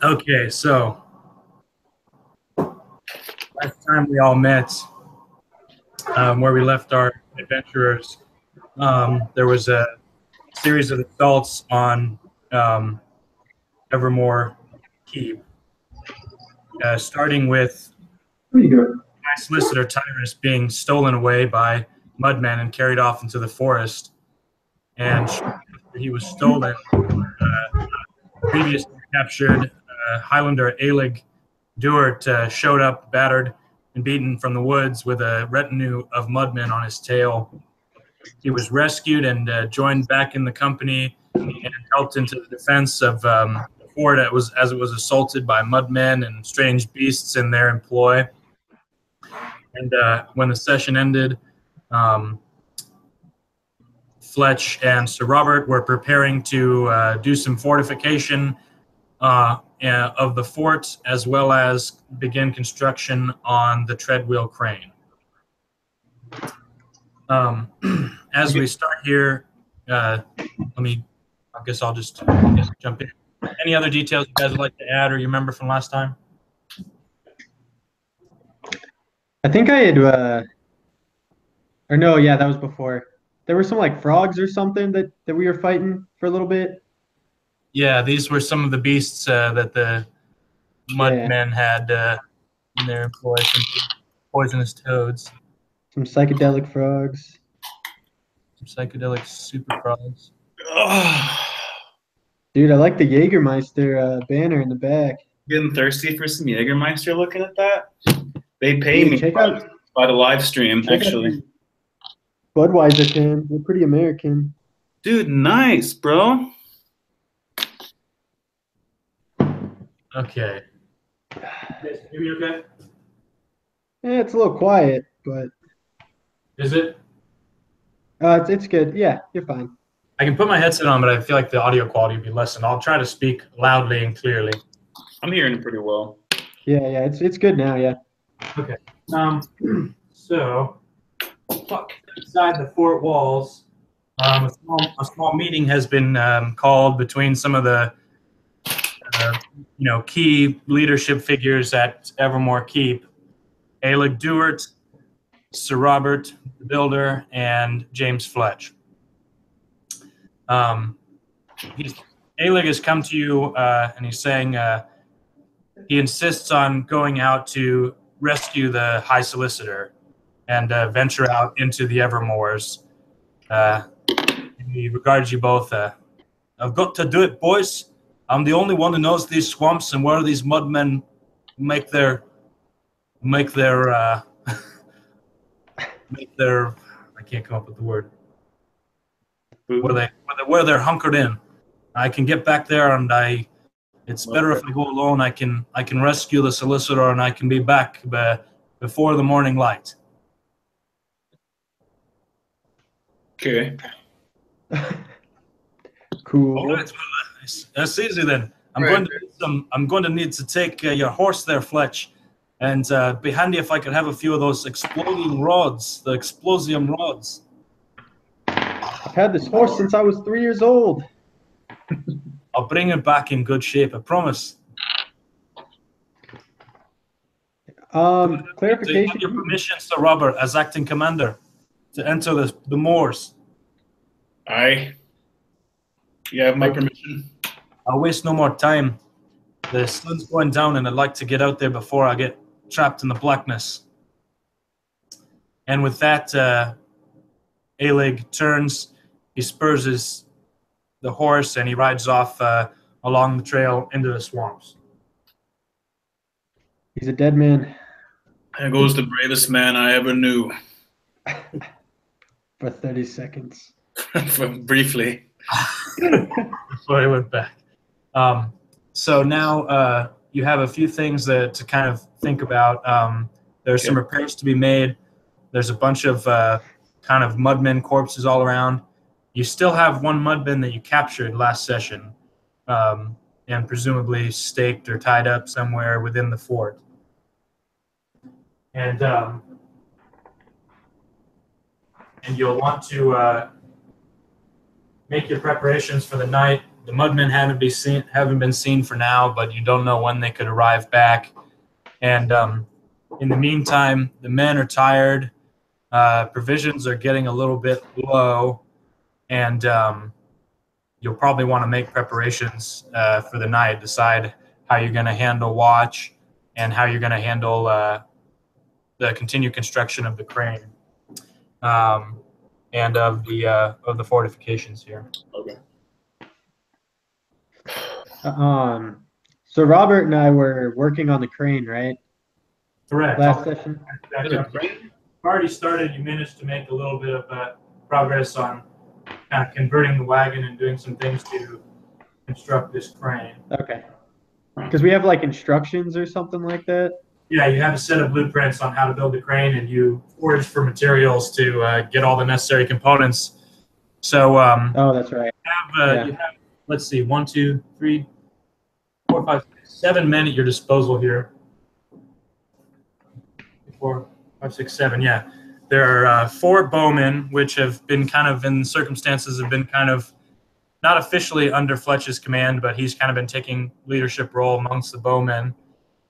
Okay, so last time we all met, where we left our adventurers, there was a series of assaults on um, Evermore Keep, starting with Pretty good. my solicitor Tyrus being stolen away by mudmen and carried off into the forest. And shortly after he was stolen, previously captured Highlander Eilig Duart showed up, battered and beaten from the woods with a retinue of mudmen on his tail. He was rescued and joined back in the company and helped into the defense of the fort as it was assaulted by mudmen and strange beasts in their employ. And when the session ended, um, Fletch and Sir Robert were preparing to do some fortification of the fort, as well as begin construction on the treadwheel crane. As we start here, I guess I'll just jump in. Any other details you guys would like to add or you remember from last time? I think I had, or no, yeah, that was before. There were some like frogs or something that we were fighting for a little bit. Yeah, these were some of the beasts that the Yeah, mudmen had in their employ, some poisonous toads, some psychedelic frogs. some psychedelic super frogs. Dude, I like the Jägermeister banner in the back. Getting thirsty for some Jägermeister looking at that. They pay Dude, me check out by the live stream, check out actually. these Budweiser cans. They're pretty American. Dude, nice, bro. Okay. You guys hear me okay? Yeah, it's a little quiet, but Is it? it's good. Yeah, you're fine. I can put my headset on, but I feel like the audio quality would be less, and I'll try to speak loudly and clearly. I'm hearing it pretty well. Yeah, it's good now. Yeah. Okay. So, inside the fort walls, a small meeting has been called between some of the, key leadership figures at Evermore Keep: Eilig Duart, Sir Robert, the builder, and James Fletch. Eilig has come to you, and he's saying he insists on going out to rescue the High Solicitor and venture out into the Evermoors. He regards you both. I've got to do it, boys. I'm the only one who knows these swamps and where these mudmen make their make their I can't come up with the word. Where they're hunkered in. I can get back there, and it's better if I go alone. I can rescue the solicitor, and I can be back before the morning light. Okay. Cool. All right, well, that's easy then. I'm going to need to take your horse there, Fletch, and be handy if I could have a few of those exploding rods, the explosium rods. I've had this horse since I was 3 years old. I'll bring it back in good shape, I promise. Clarification. Do you have your permission, Sir Robert, as acting commander, to enter the moors? You have my permission. I'll waste no more time. The sun's going down, and I'd like to get out there before I get trapped in the blackness. And with that, Eilig turns, he spurs the horse, and he rides off along the trail into the swamps. He's a dead man. There goes the bravest man I ever knew. For 30 seconds. Briefly. Before he went back. So now you have a few things to kind of think about. There's some repairs to be made. There's a bunch of kind of mudmen corpses all around. You still have one mudman that you captured last session, and presumably staked or tied up somewhere within the fort. And you'll want to make your preparations for the night, the mudmen haven't been seen for now, but you don't know when they could arrive back. And in the meantime, the men are tired. Provisions are getting a little bit low, and you'll probably want to make preparations for the night. Decide how you're going to handle watch and how you're going to handle the continued construction of the crane and of the fortifications here. Okay. So Robert and I were working on the crane, right? Correct. Last session. You've already started. You managed to make a little bit of progress on kind of converting the wagon and doing some things to construct this crane. Okay. Because we have like instructions or something like that. Yeah, you have a set of blueprints on how to build the crane, and you forage for materials to get all the necessary components. So oh, that's right. you have, let's see, 1, 2, 3, 4, 5, 6, 7 men at your disposal here. 4, 5, 6, 7. Yeah, there are 4 bowmen, which have been kind of in circumstances have been kind of not officially under Fletch's command, but he's kind of been taking leadership role amongst the bowmen.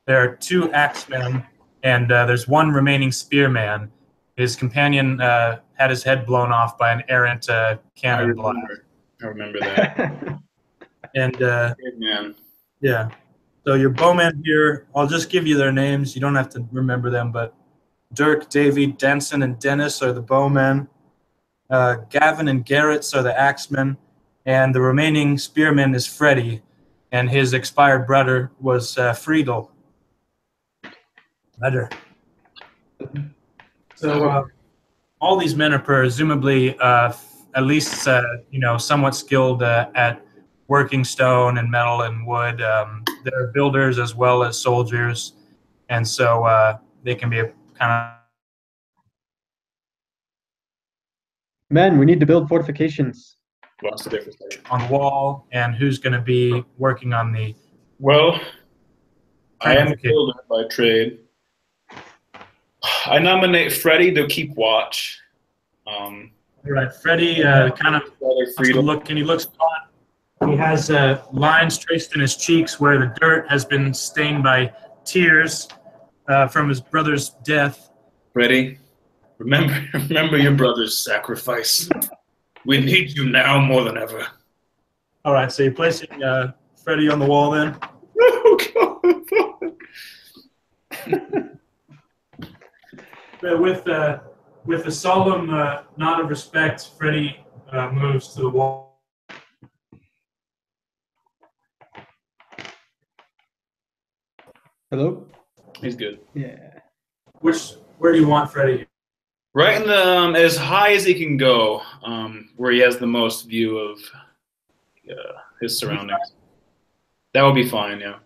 There are 2 axemen, and there's 1 remaining spearman. His companion had his head blown off by an errant cannon blast. I remember that. And Good man. yeah, so your bowmen here, I'll just give you their names. You don't have to remember them, but Dirk, Davy, Denson, and Dennis are the bowmen. Gavin and Garrett are the axemen, and the remaining spearman is Freddie, and his expired brother was Friedel. Better. So all these men are presumably at least somewhat skilled at working stone and metal and wood. They're builders as well as soldiers, and so they can be a kind of. Men, we need to build fortifications. What's the difference? On the wall, and who's going to be working on the. Well, I am a builder by trade. I nominate Freddie to keep watch. All right, Freddie kind of look, and he looks fun. He has lines traced in his cheeks where the dirt has been stained by tears from his brother's death. Freddie, remember your brother's sacrifice. We need you now more than ever. All right, so you're placing Freddie on the wall then? Oh, God. With a solemn nod of respect, Freddie moves to the wall. Hello? He's good. Yeah. Where do you want Freddie? Right in the as high as he can go, where he has the most view of his surroundings. That would be fine, yeah.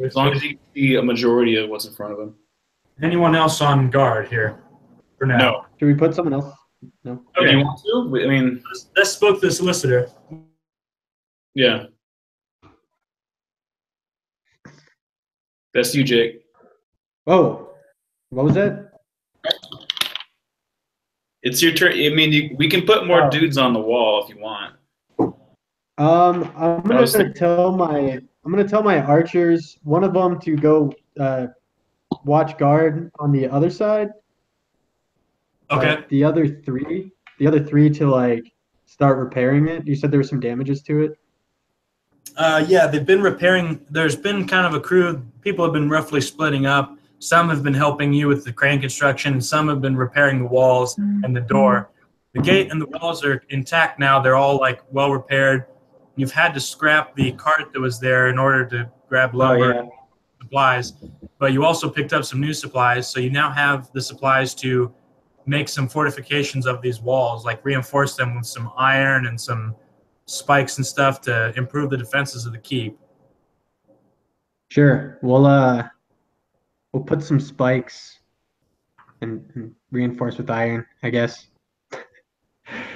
As long as he can see a majority of what's in front of him. Anyone else on guard here for now? No. Should we put someone else? No. Okay. Do you want to? I mean, let's book the solicitor. Yeah. That's you, Jake. Oh, what was that? It's your turn. I mean, we can put more dudes on the wall if you want. I'm gonna tell my archers, one of them to go watch guard on the other side. Okay. The other three to like start repairing it. You said there were some damages to it. Yeah, they've been repairing. There's been kind of a crew. People have been roughly splitting up. Some have been helping you with the crane construction. Some have been repairing the walls and the door. The gate and the walls are intact now. They're all like well repaired. You've had to scrap the cart that was there in order to grab lumber and supplies, but you also picked up some new supplies. So you now have the supplies to make some fortifications of these walls, like reinforce them with some iron and some spikes and stuff to improve the defenses of the keep. Sure. We'll put some spikes and reinforce with iron, I guess.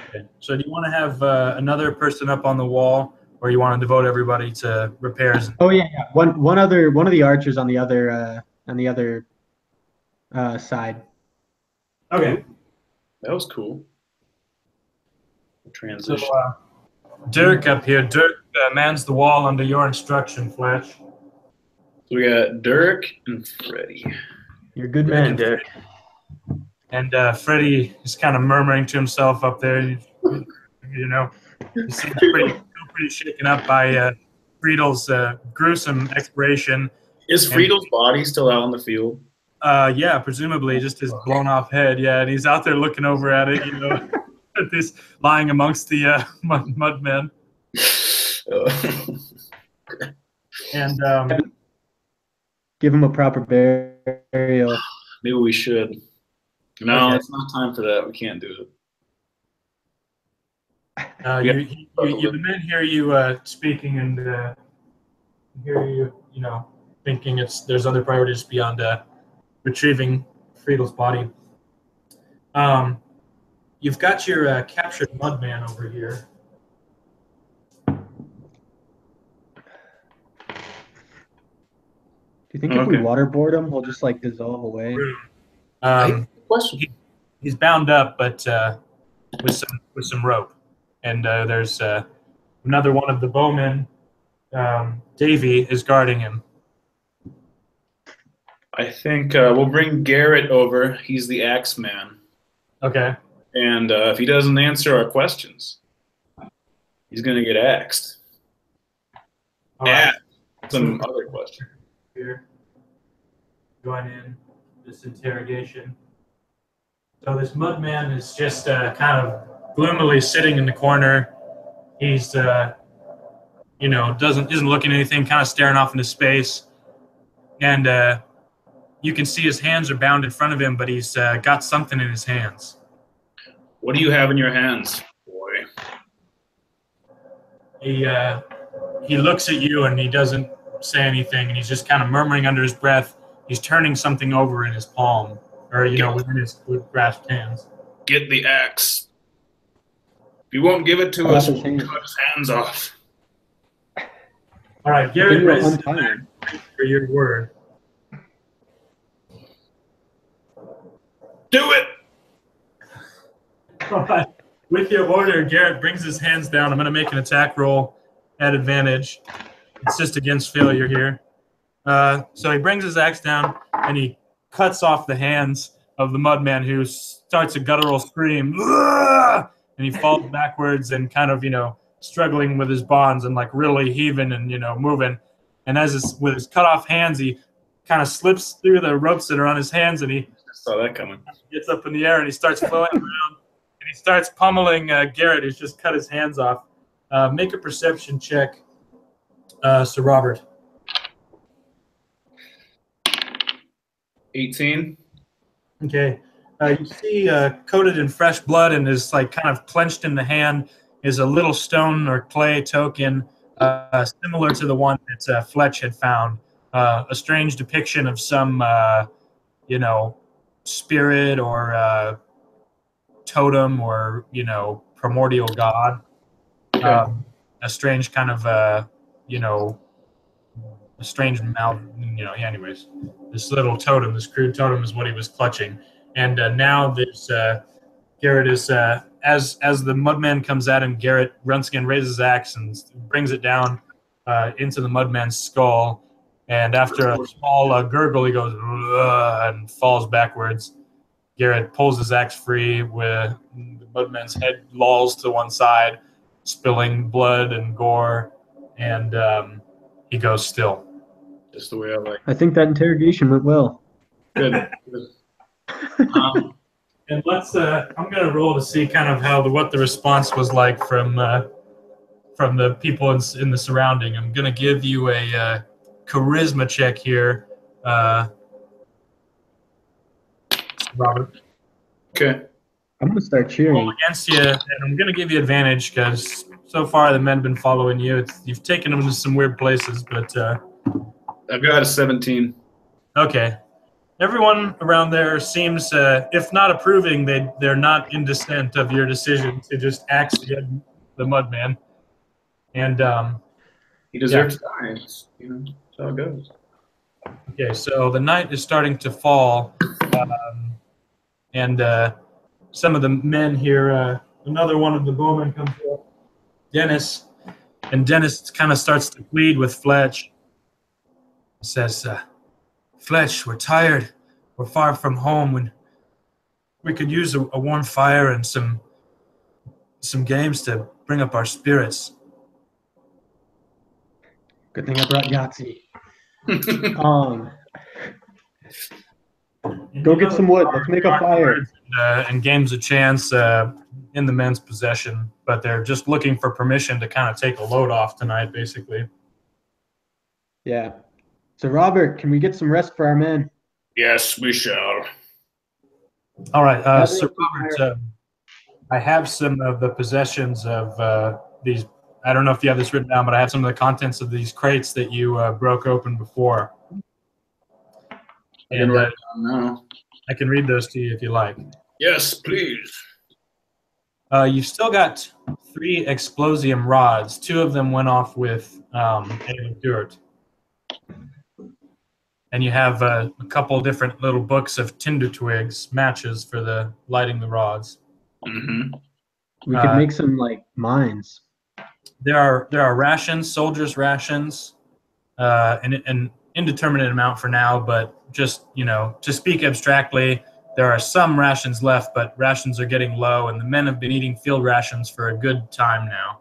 Okay. So do you want to have another person up on the wall, or you want to devote everybody to repairs? Oh yeah. One of the archers on the other side. Okay. That was cool. Transition. So, Dirk up here. Dirk mans the wall under your instruction, Fletch. So we got Dirk and Freddie. You're a good man, Derek. And Freddie is kind of murmuring to himself up there. You know, he seems pretty shaken up by Friedel's gruesome expiration. Is Friedel's body still out in the field? Yeah, presumably just his blown off head. Yeah, and he's out there looking over at it, at this lying amongst the mud men. And give him a proper burial. Maybe we should. No, it's not time for that. We can't do it. The men hear you speaking and hear you, thinking there's other priorities beyond retrieving Friedel's body. You've got your captured mudman over here. Do you think if we waterboard him, he'll just dissolve away? He's bound up, but with some rope, and there's another one of the bowmen. Davy is guarding him. I think we'll bring Garrett over. He's the axe man. Okay. And if he doesn't answer our questions, he's gonna get axed. All right. Some other question. Here, join in this interrogation. So this mudman is just kind of gloomily sitting in the corner. He's isn't looking at anything, kind of staring off into space. And you can see his hands are bound in front of him, but he's got something in his hands. What do you have in your hands, boy? He looks at you and he doesn't say anything, and he's just kind of murmuring under his breath. He's turning something over in his palm, or within his grasped hands. Get the axe. If you won't give it to us, we'll cut his hands off. All right, Garrett, raises the hand for your word. Do it. All right. With your order, Garrett brings his hands down. I'm going to make an attack roll at advantage. It's just against failure here. So he brings his axe down and he cuts off the hands of the mudman, who starts a guttural scream. And he falls backwards and kind of, struggling with his bonds and really heaving and, moving. And with his cut off hands, he kind of slips through the ropes that are on his hands, and he saw that coming. Gets up in the air and he starts flowing around, and he starts pummeling Garrett, who's just cut his hands off. Make a perception check, Sir Robert. 18. Okay. You see coated in fresh blood and is kind of clenched in the hand is a little stone or clay token similar to the one that Fletch had found. A strange depiction of some, spirit or totem or, primordial god. Okay. A strange kind of, a strange mouth, anyways. This little totem, this crude totem is what he was clutching. And now this Garrett is, as the mudman comes at him, Garrett once again raises his axe and brings it down into the mudman's skull. And after a small gurgle, he goes and falls backwards. Garrett pulls his axe free, with the mudman's head lolls to one side, spilling blood and gore, and he goes still. Just the way I like. I think that interrogation went well. Good. And let's. I'm gonna roll to see kind of what the response was like from the people in the surrounding. I'm gonna give you a charisma check here, Robert. Okay. I'm gonna start cheering. Roll against you, and I'm gonna give you advantage because so far the men have been following you. You've taken them to some weird places, but I've got a 17. Okay. Everyone around there seems, if not approving, they're not in dissent of your decision to just axe the mudman. And he deserves to die. That's how it goes. Okay, so the night is starting to fall, and some of the men here. Another one of the bowmen comes up, Dennis, And Dennis kind of starts to plead with Fletch. He says, Fletch, we're tired. We're far from home. And we could use a warm fire and some games to bring up our spirits. Good thing I brought Yahtzee. Go get some wood. Let's make a fire. And game's a chance in the men's possession, but they're just looking for permission to kind of take a load off tonight, basically. Yeah. So, Robert, can we get some rest for our men? Yes, we shall. All right, Sir Robert, I have some of the possessions of these. I don't know if you have this written down, but I have some of the contents of these crates that you broke open before. And write it down now. I can read those to you if you like. Yes, please. You've still got 3 explosium rods. 2 of them went off with Eilig dirt. And you have a couple different little books of tinder twigs, matches for the lighting the rods. Mm-hmm. We could make some like mines. There are rations, soldiers' rations, an indeterminate amount for now, but just, to speak abstractly, there are some rations left, but rations are getting low, and the men have been eating field rations for a good time now.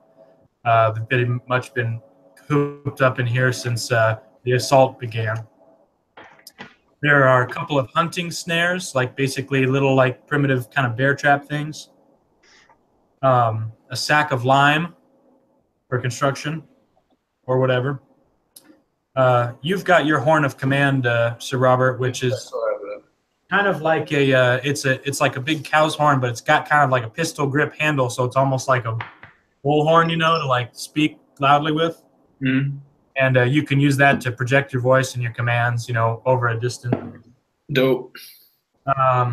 They've pretty much been cooped up in here since the assault began. There are a couple of hunting snares, like basically little like primitive kind of bear trap things. A sack of lime for construction or whatever. You've got your horn of command, Sir Robert, which is kind of like it's like a big cow's horn, but it's got kind of like a pistol grip handle, so it's almost like a bullhorn, to like speak loudly with. Mm-hmm. And you can use that to project your voice and your commands, over a distance. Dope.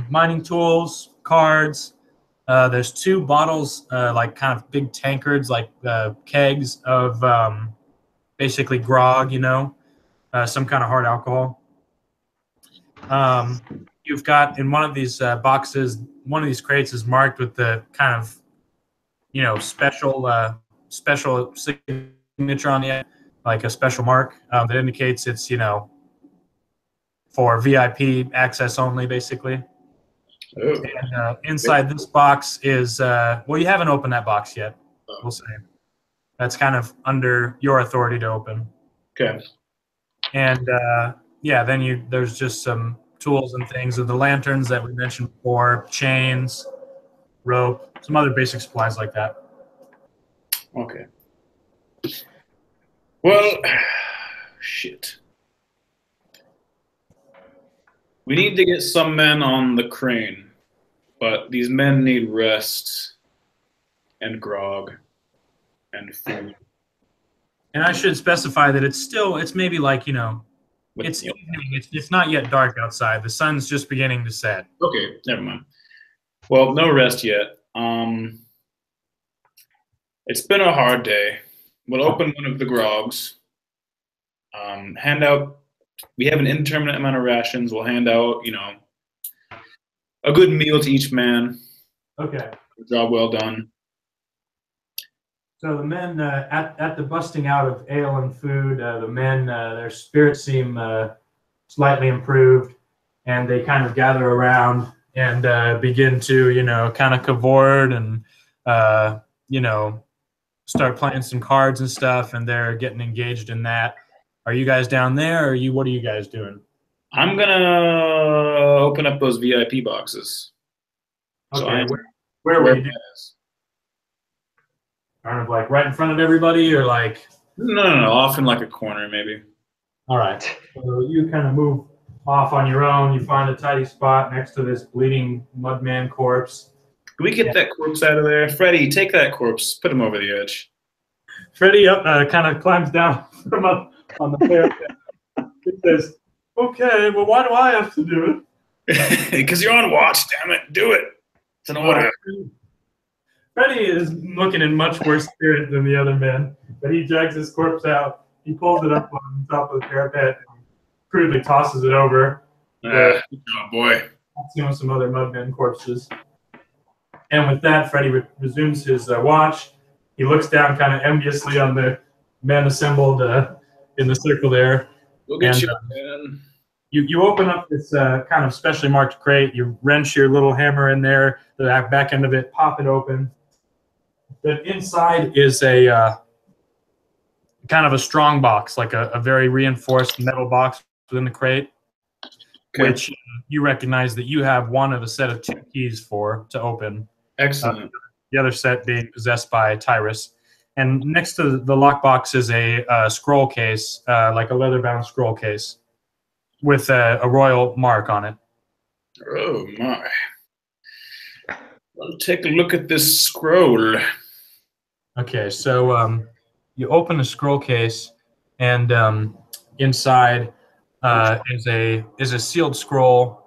Mining tools, cards. There's 2 bottles, like kind of big tankards, like kegs of basically grog, some kind of hard alcohol. You've got in one of these boxes, one of these crates is marked with the kind of, special signature on the end, like a special mark that indicates it's, for VIP access only, basically. Oh. And inside this box is, you haven't opened that box yet, we'll say. That's kind of under your authority to open. Okay. And, then there's just some tools and things, and the lanterns that we mentioned before, chains, rope, some other basic supplies like that. Okay. Well, shit. We need to get some men on the crane, but these men need rest and grog and food. And I should specify that it's maybe like, it's evening. It's not yet dark outside. The sun's just beginning to set. Okay, never mind. Well, no rest yet. It's been a hard day. We'll open one of the grogs. Hand out. We have an indeterminate amount of rations. We'll hand out, a good meal to each man. Okay. Job well done. So the men at the busting out of ale and food, the men their spirits seem slightly improved, and they kind of gather around and begin to kind of cavort and start playing some cards and stuff, and they're getting engaged in that. Are you guys down there, or what are you guys doing? I'm gonna open up those VIP boxes. Okay, so where will you do this? Kind of like right in front of everybody, or like? No, off in like a corner maybe. All right. So you kind of move off on your own. You find a tidy spot next to this bleeding mudman corpse. Can we get that corpse out of there? Freddy, take that corpse. Put him over the edge. Freddy kind of climbs down from up on the parapet. He says, okay, well, why do I have to do it? Because you're on watch, damn it. Do it. It's an order. Freddy is looking in much worse spirit than the other men, but he drags his corpse out. He pulls it up on top of the parapet and crudely tosses it over. Oh, boy. Some other mudmen corpses. And with that, Freddy resumes his watch, He looks down kind of enviously on the men assembled in the circle there. We'll get And, you, man. You open up this kind of specially marked crate. You wrench your little hammer in there, the back end of it, pop it open. But inside is a kind of a strong box, like a very reinforced metal box within the crate, which you recognize that you have one of a set of 2 keys for to open. Excellent. The other set being possessed by Tyrus. And next to the lockbox is a scroll case, like a leather-bound scroll case, with a royal mark on it. Oh, my. I'll take a look at this scroll. Okay, so you open the scroll case, and inside is a sealed scroll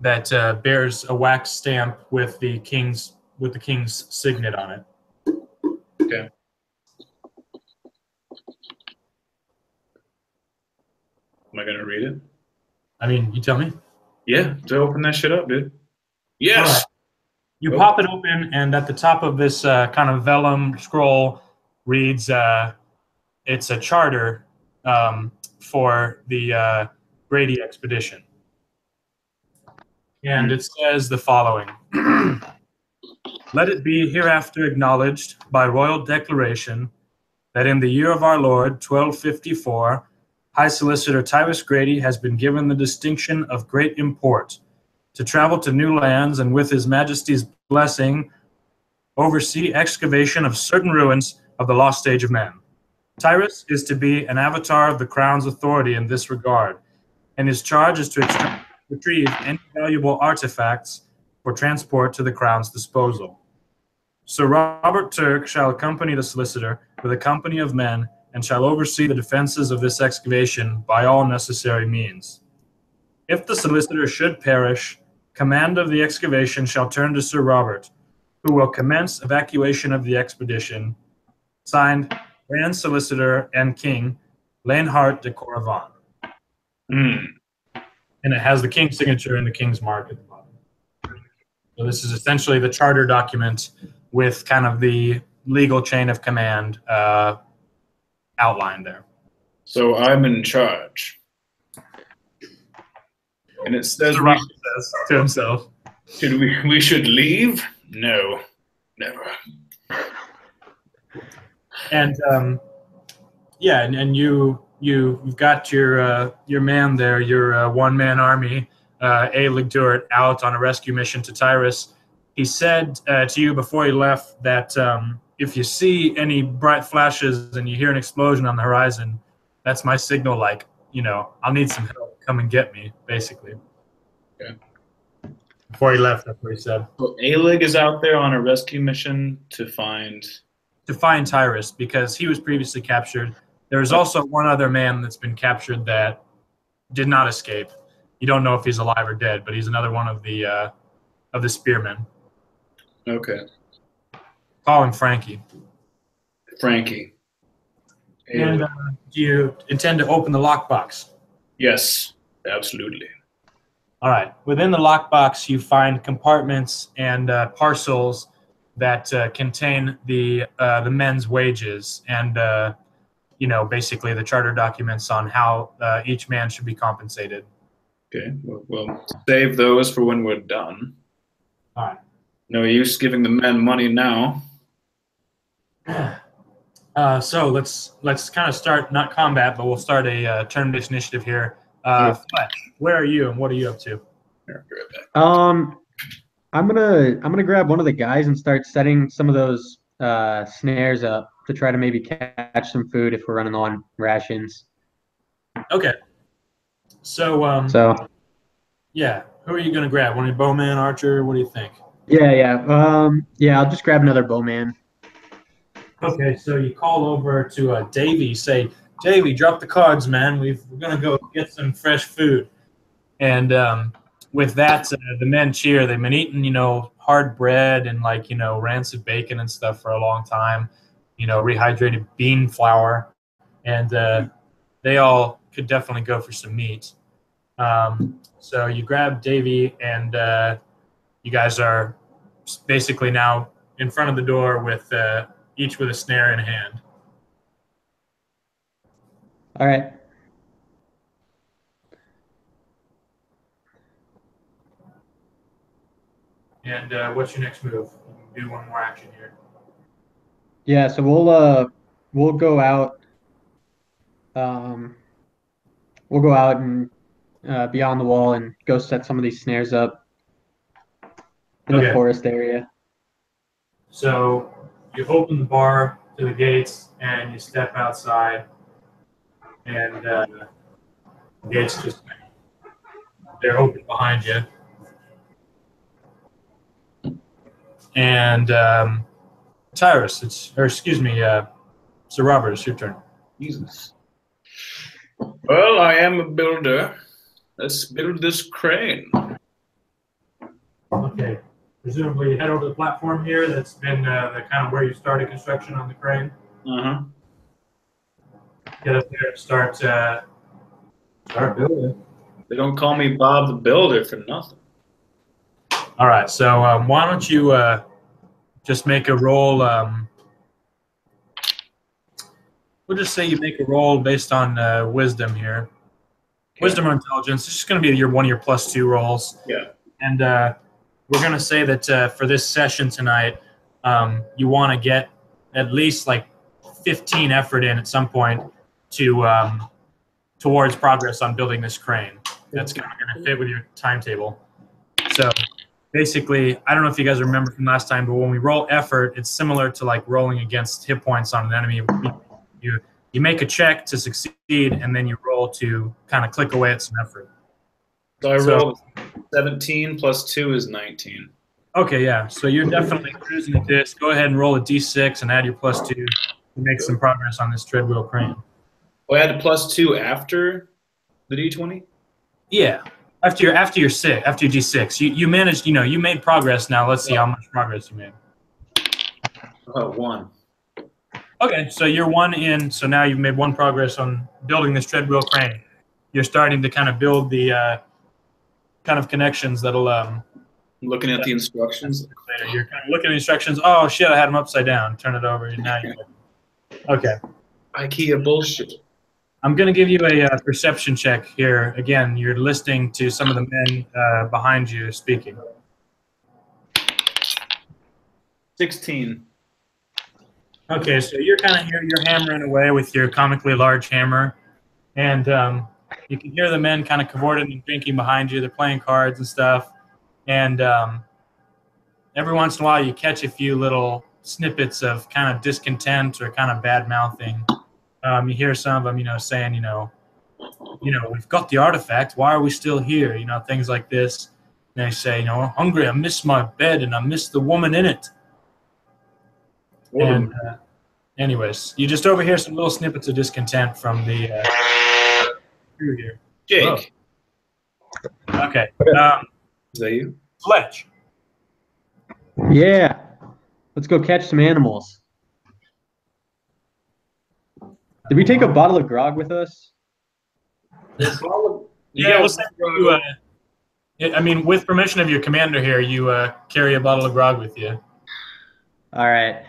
that bears a wax stamp with the king's signet on it. Okay. Am I gonna read it? I mean, you tell me. Yeah, to open that shit up, dude. Yes. Right. You pop it open, and at the top of this kind of vellum scroll reads, it's a charter for the Brady expedition. And it says the following. Let it be hereafter acknowledged by royal declaration that in the year of our Lord, 1254, High Solicitor Tyrus Grady has been given the distinction of great import to travel to new lands and with His Majesty's blessing oversee excavation of certain ruins of the lost age of man. Tyrus is to be an avatar of the Crown's authority in this regard, and his charge is to retrieve any valuable artifacts for transport to the Crown's disposal. Sir Robert Turk shall accompany the solicitor with a company of men and shall oversee the defenses of this excavation by all necessary means. If the solicitor should perish, command of the excavation shall turn to Sir Robert, who will commence evacuation of the expedition. Signed, Grand Solicitor and King, Lanehart de Coravon. And it has the king's signature and the king's mark at the bottom. So this is essentially the charter document with kind of the legal chain of command outlined there. So I'm in charge. And it says, says to himself, we should leave? No, never. And yeah, and you've got your man there, your one-man army, Eilig out on a rescue mission to Tyrus. He said to you before he left that if you see any bright flashes and you hear an explosion on the horizon, that's my signal. Like, I'll need some help. Come and get me, basically. Okay. Before he left, that's what he said. So Eilig is out there on a rescue mission to find Tyrus, because he was previously captured. There is also one other man that's been captured that did not escape. You don't know if he's alive or dead, but he's another one of the spearmen. Okay. Call him Frankie. Frankie. And do you intend to open the lockbox? Yes, absolutely. All right. Within the lockbox, you find compartments and parcels that contain the men's wages and basically the charter documents on how each man should be compensated. Okay. We'll save those for when we're done. All right. No use giving the men money now. So let's kind of start, not combat, but we'll start a turn-based initiative here. Fletch, where are you and what are you up to? I'm gonna grab one of the guys and start setting some of those snares up to try to maybe catch some food if we're running low on rations. Okay. So yeah, who are you gonna grab? One of bowman, archer? What do you think? Yeah. I'll just grab another bowman. Okay, so you call over to Davey, say, Davey, drop the cards, man. We're gonna go get some fresh food. And with that, the men cheer. They've been eating, hard bread and rancid bacon and stuff for a long time. Rehydrated bean flour, and they all could definitely go for some meat. So you grab Davey, and you guys are basically now in front of the door with each with a snare in hand. All right. And what's your next move? You can do one more action here. Yeah, so we'll go out. We'll go out and beyond the wall and go set some of these snares up in the forest area. So you open the bar to the gates and you step outside, and the gates they're open behind you. And Tyrus, Sir Robert, it's your turn. Jesus. Well, I am a builder. Let's build this crane. Okay. Presumably you head over the platform here. That's been the kind of where you started construction on the crane. Uh-huh. Get up there and start building. They don't call me Bob the Builder for nothing. All right. So why don't you just make a roll? We'll just say you make a roll based on wisdom here. Okay. Wisdom or intelligence. It's just going to be one of your +2 rolls. Yeah. And we're going to say that for this session tonight, you want to get at least like 15 effort in at some point to towards progress on building this crane. That's going to fit with your timetable. So basically, I don't know if you guys remember from last time, but when we roll effort, it's similar to like rolling against hit points on an enemy. You make a check to succeed, and then you roll to kind of click away at some effort. So I rolled 17 + 2 is 19. Okay, yeah. So you're definitely cruising at this. Go ahead and roll a d6 and add your +2 to make some progress on this treadwheel crane. Oh, I had a +2 after the d20? Yeah. After your d6. You managed, you made progress now. Let's see how much progress you made. 1. Okay, so you're 1 in, so now you've made 1 progress on building this treadwheel crane. You're starting to kind of build the kind of connections that'll looking at the instructions. Later. You're kind of looking at the instructions. Oh shit, I had them upside down. Turn it over. And now you're okay. IKEA bullshit. I'm going to give you a perception check here. Again, you're listening to some of the men behind you speaking. 16. Okay, so you're kind of you're hammering away with your comically large hammer, and you can hear the men kind of cavorting and drinking behind you. They're playing cards and stuff, and every once in a while you catch a few little snippets of kind of discontent or kind of bad mouthing. You hear some of them, saying, we've got the artifact. Why are we still here? Things like this. And they say, hungry. I miss my bed and I miss the woman in it. And anyways, you just overhear some little snippets of discontent from the crew here. Jake. Whoa. Okay. Is that you? Fletch. Yeah. Let's go catch some animals. Did we take a bottle of grog with us? Yeah, we'll send you, with permission of your commander here, you carry a bottle of grog with you. All right.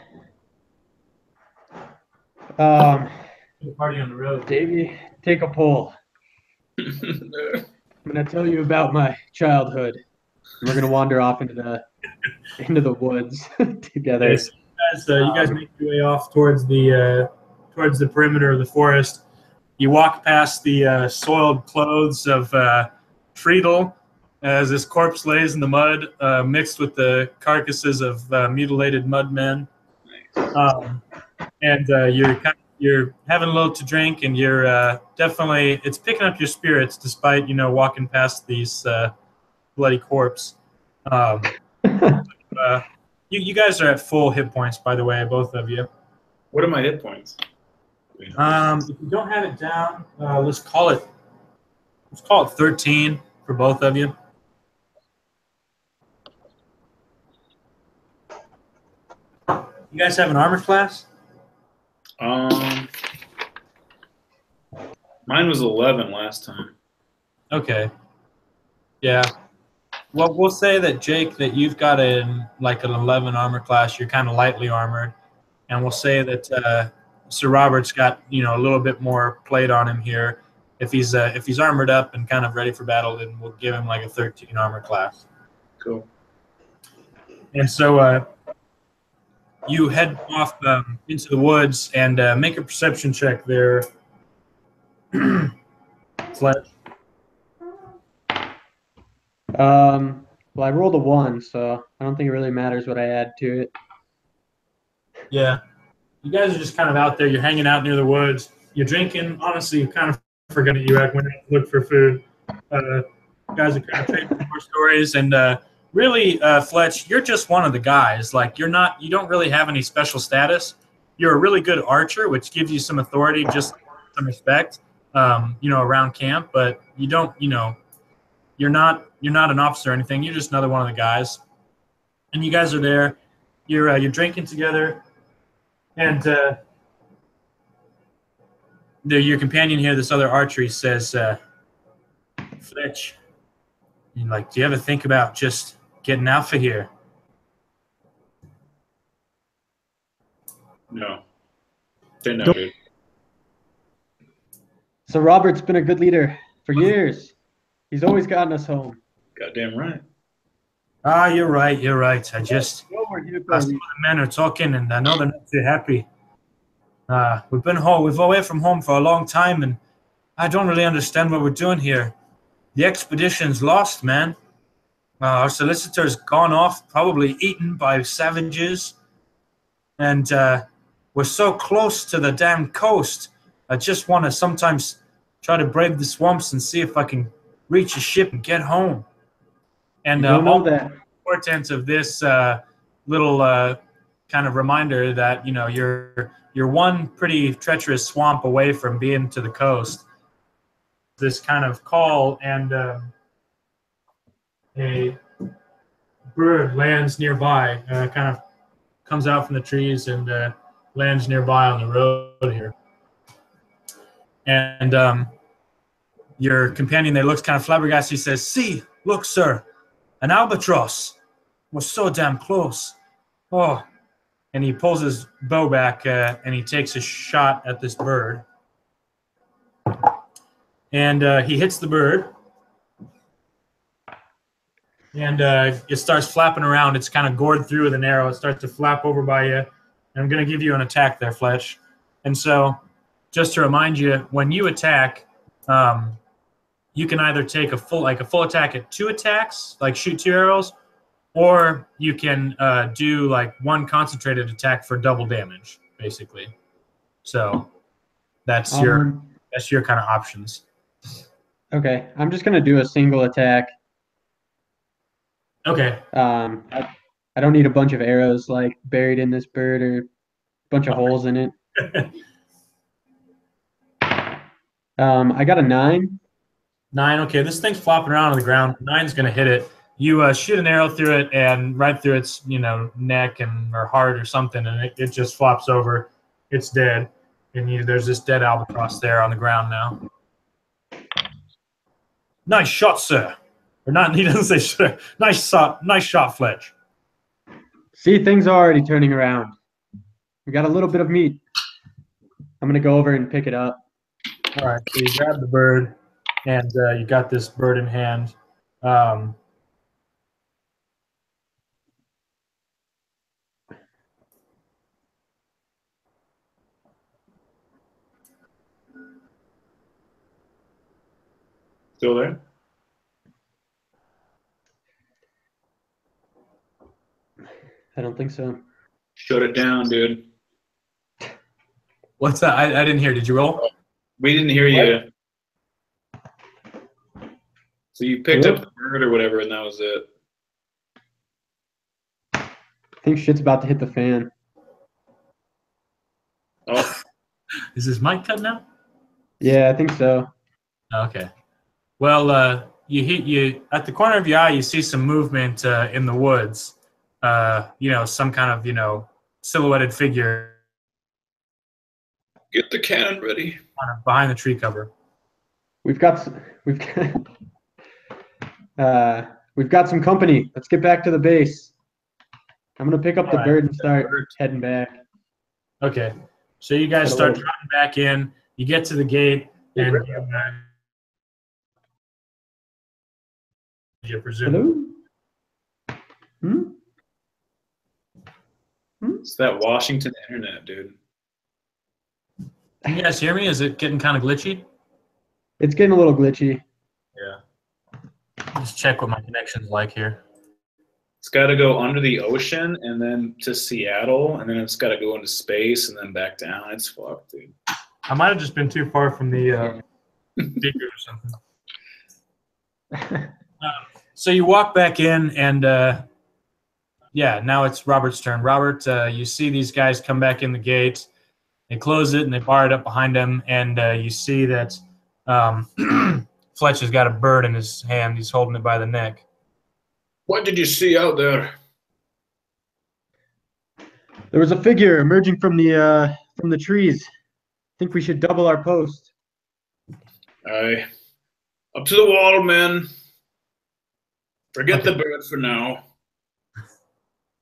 Party on the road. Davey, take a pull. I'm going to tell you about my childhood. We're going to wander off into the woods together. Okay, so you guys make your way off towards the perimeter of the forest. You walk past the soiled clothes of Friedel as his corpse lays in the mud, mixed with the carcasses of mutilated mudmen. And you're having a little to drink, and you're definitely, it's picking up your spirits despite walking past these bloody corpse. You guys are at full hit points, by the way, both of you. What are my hit points? If you don't have it down, let's call it 13 for both of you. You guys have an armor class? Mine was 11 last time. Okay. Yeah. Well, we'll say that Jake, that you've got an 11 armor class. You're kind of lightly armored, and we'll say that Sir Robert's got a little bit more plate on him here. If he's armored up and kind of ready for battle, then we'll give him like a 13 armor class. Cool. And so you head off into the woods and make a perception check there, Fletch. Well, I rolled a 1, so I don't think it really matters what I add to it. Yeah. You guys are just kind of out there. You're hanging out near the woods. You're drinking. Honestly, you kind of forget that you went out to look for food. You guys are kind of trading more stories. And really, Fletch, you're just one of the guys. Like, you don't really have any special status. You're a really good archer, which gives you some authority, just some respect, around camp. But you don't, you're not an officer or anything. You're just another one of the guys. And you guys are there. You're drinking together. And your companion here, this other archer, he says, Fletch, do you ever think about just getting out for here? No. Didn't know, dude. So Robert's been a good leader for years. He's always gotten us home. Goddamn right. You're right. I just, some of the men are talking, and I know they're not too happy. We've been away from home for a long time, and I don't really understand what we're doing here. The expedition's lost, man. Our solicitor's gone off, probably eaten by savages, and we're so close to the damn coast. I just want to sometimes try to brave the swamps and see if I can reach a ship and get home. And all the importance of this little kind of reminder that you're one pretty treacherous swamp away from being to the coast. This kind of call, and a bird lands nearby, kind of comes out from the trees and lands nearby on the road here. And your companion there looks kind of flabbergasted. He says, "See, look, sir, an albatross. We're so damn close." Oh. And he pulls his bow back and he takes a shot at this bird. And he hits the bird. And it starts flapping around. It's kind of gored through with an arrow. It starts to flap over by you. And I'm going to give you an attack there, Fletch. And so, just to remind you, when you attack, you can either take a full attack at 2 attacks, like shoot 2 arrows, or you can do like 1 concentrated attack for double damage, basically. So that's your kind of options. Okay, I'm just gonna do a single attack. Okay. I don't need a bunch of arrows like buried in this bird or a bunch of holes in it. I got a 9. 9. Okay, this thing's flopping around on the ground. 9's gonna hit it. You shoot an arrow through it, and right through its neck or heart or something, and it just flops over. It's dead, and there's this dead albatross there on the ground now. Nice shot, sir. Or not? He doesn't say sir. Nice shot, Fletch. See, things are already turning around. We got a little bit of meat. I'm gonna go over and pick it up. All right. So you grab the bird, and you got this bird in hand. Still there? I don't think so. Shut it down, dude. What's that? I didn't hear. Did you roll? We didn't hear you. So you picked up the bird or whatever, and that was it. I think shit's about to hit the fan. Oh. Is his mic cut now? Yeah, I think so. Okay. Well, you at the corner of your eye, you see some movement in the woods. Some kind of silhouetted figure. Get the cannon ready. Behind the tree cover. We've got some company. Let's get back to the base. I'm gonna pick up the bird and start heading back. Okay. So you guys start trotting back in. You get to the gate, and you presume. Hello? Hmm? It's that Washington internet, dude. Can you guys hear me? Is it getting kind of glitchy? It's getting a little glitchy. Yeah. Just check what my connection's like here. It's got to go under the ocean and then to Seattle, and then it's got to go into space and then back down. It's fucked, dude. I might have just been too far from the speaker or something. So you walk back in, and yeah, now it's Robert's turn. Robert, you see these guys come back in the gate. They close it and they bar it up behind him, and you see that Fletch has got a bird in his hand. He's holding it by the neck. What did you see out there? There was a figure emerging from the trees. I think we should double our post. Aye. Up to the wall, men. Forget the bird for now.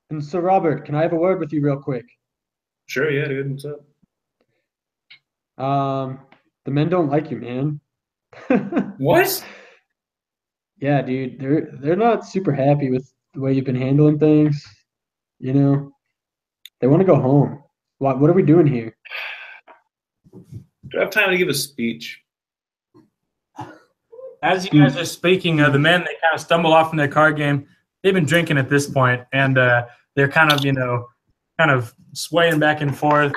And so, Robert, can I have a word with you real quick? Sure, yeah, dude. What's up? The men don't like you, man. What? Yeah, dude, they're not super happy with the way you've been handling things. You know, they want to go home. What are we doing here? Do I have time to give a speech? As you guys are speaking, the men, they kind of stumble off in their card game. They've been drinking at this point, and they're kind of swaying back and forth.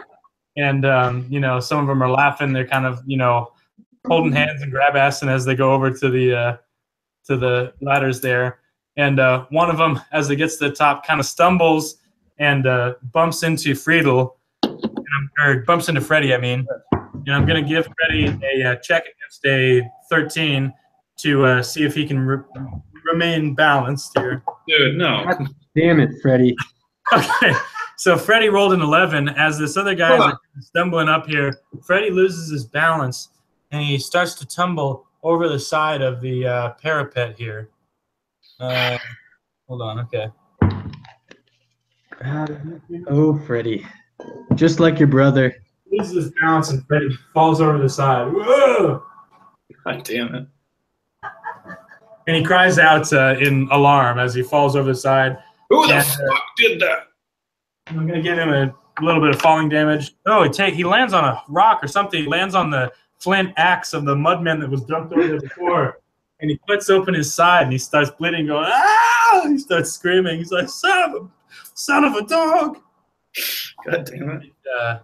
And some of them are laughing. They're kind of holding hands and grab assing as they go over to the ladders there. And one of them, as it gets to the top, kind of stumbles and bumps into Friedel, or bumps into Freddy, I mean. And I'm going to give Freddy a check against a 13 to see if he can remain balanced here. Dude, no. God damn it, Freddy. Okay, so Freddy rolled an 11. As this other guy is stumbling up here, Freddy loses his balance, and he starts to tumble over the side of the parapet here. Hold on, okay. Oh, Freddy. Just like your brother. He loses his balance, and Freddy falls over the side. Whoa! God damn it. And he cries out in alarm as he falls over the side. Who the fuck did that? I'm going to give him a little bit of falling damage. Oh, he lands on a rock or something. He lands on the flint axe of the mudman that was dumped over there before. And he cuts open his side, and he starts bleeding, going, ah! He starts screaming. He's like, son of a dog. God damn it.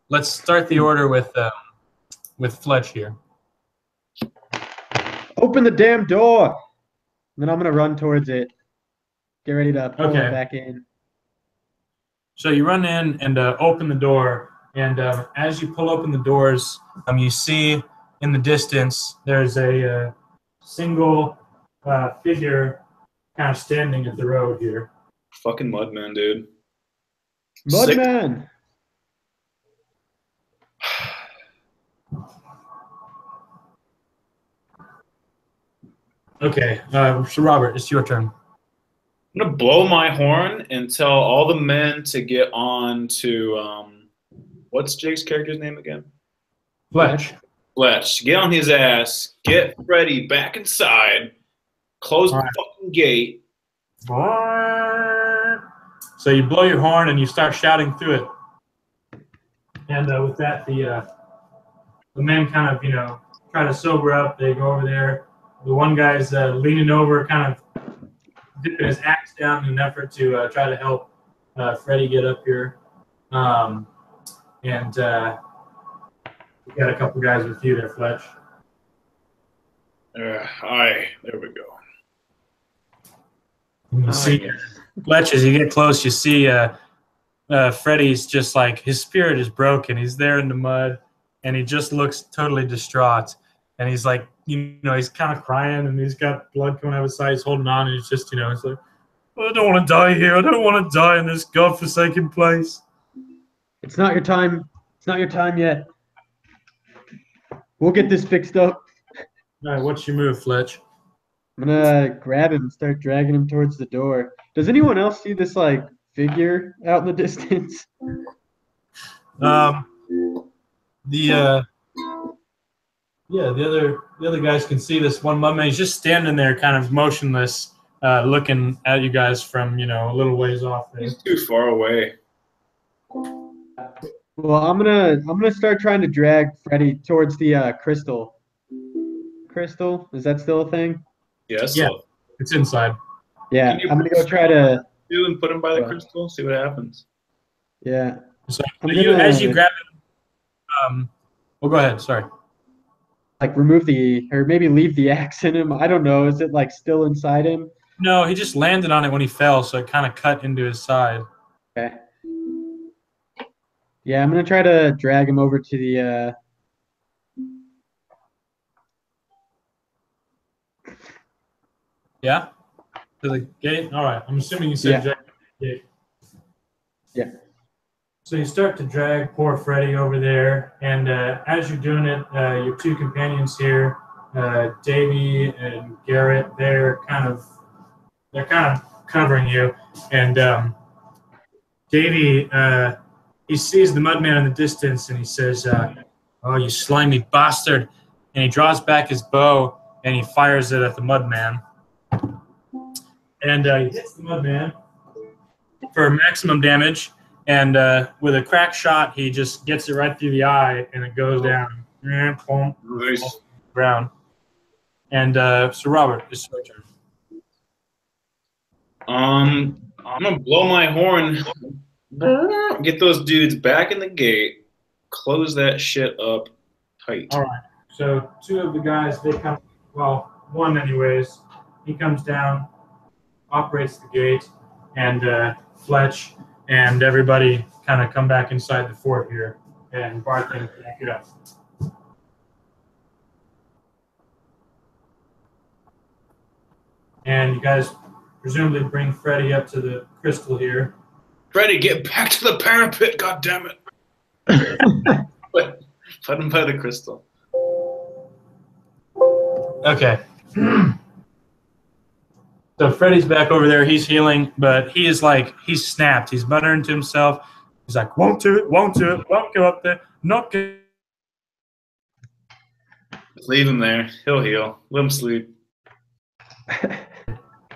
Let's start the order with Fletch here. Open the damn door. Then I'm going to run towards it. Get ready to pull it back in. So you run in and open the door, and as you pull open the doors, you see in the distance there's a single figure kind of standing at the road here. Fucking Mudman, dude. Mudman! Okay, so Robert, it's your turn. I'm going to blow my horn and tell all the men to get on to, what's Jake's character's name again? Fletch. Fletch. Get on his ass. Get Freddy back inside. Close the fucking gate. So you blow your horn and you start shouting through it. And with that, the men kind of, try to sober up. They go over there. The one guy's leaning over, kind of dipping his axe down in an effort to try to help Freddy get up here. And we got a couple guys with you there, Fletch. Aye, there we go. You see, Fletch, as you get close, you see Freddy's just like, his spirit is broken. He's there in the mud, and he just looks totally distraught. And he's like, he's kind of crying, and he's got blood coming out of his side. He's holding on, and he's just, he's like, I don't want to die here. I don't want to die in this godforsaken place. It's not your time. It's not your time yet. We'll get this fixed up. All right, what's your move, Fletch? I'm going to grab him and start dragging him towards the door. Does anyone else see this, figure out in the distance? The the other guys can see this one mudman. He's just standing there, kind of motionless, looking at you guys from a little ways off there. He's too far away. Well, I'm gonna start trying to drag Freddy towards the crystal. Crystal, is that still a thing? Yes. Yeah, it's inside. Yeah, I'm gonna go try to do and put him by the crystal. See what happens. Yeah. So as you grab him, well, go ahead. Sorry. Like remove or maybe leave the axe in him. I don't know. Is it like still inside him? No, he just landed on it when he fell, so it kind of cut into his side. Okay. Yeah, I'm gonna try to drag him over to the. Yeah. To the gate. All right. I'm assuming you said drag the gate. Yeah. So you start to drag poor Freddy over there, and as you're doing it, your two companions here, Davey and Garrett, they're kind of covering you, and Davey, he sees the Mudman in the distance, and he says, "Oh, you slimy bastard!" And he draws back his bow and he fires it at the Mudman, and he hits the Mudman for maximum damage. And with a crack shot, he just gets it right through the eye, and it goes down. Nice. Ground. And so, Robert, it's your turn. I'm gonna blow my horn, get those dudes back in the gate, close that shit up tight. All right. So two of the guys, they come. Well, one anyways. He comes down, operates the gate, and Fletch and everybody kind of come back inside the fort here, and Barthing back it up. And you guys presumably bring Freddy up to the crystal here. Freddy, get back to the parapet, goddammit! Put him by the crystal. Okay. So Freddy's back over there. He's healing, but he's snapped. He's muttering to himself. He's like, won't do it, won't go up there, not go. Leave him there. He'll heal. Let him sleep.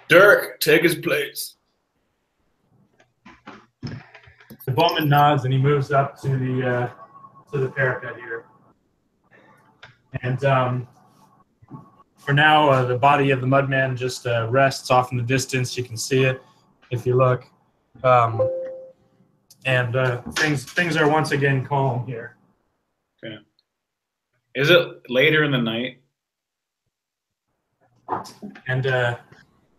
Dirk, take his place. The bowman nods and he moves up to the parapet here. And for now, the body of the Mudman just rests off in the distance. You can see it if you look. And things are once again calm here. Okay. Is it later in the night? And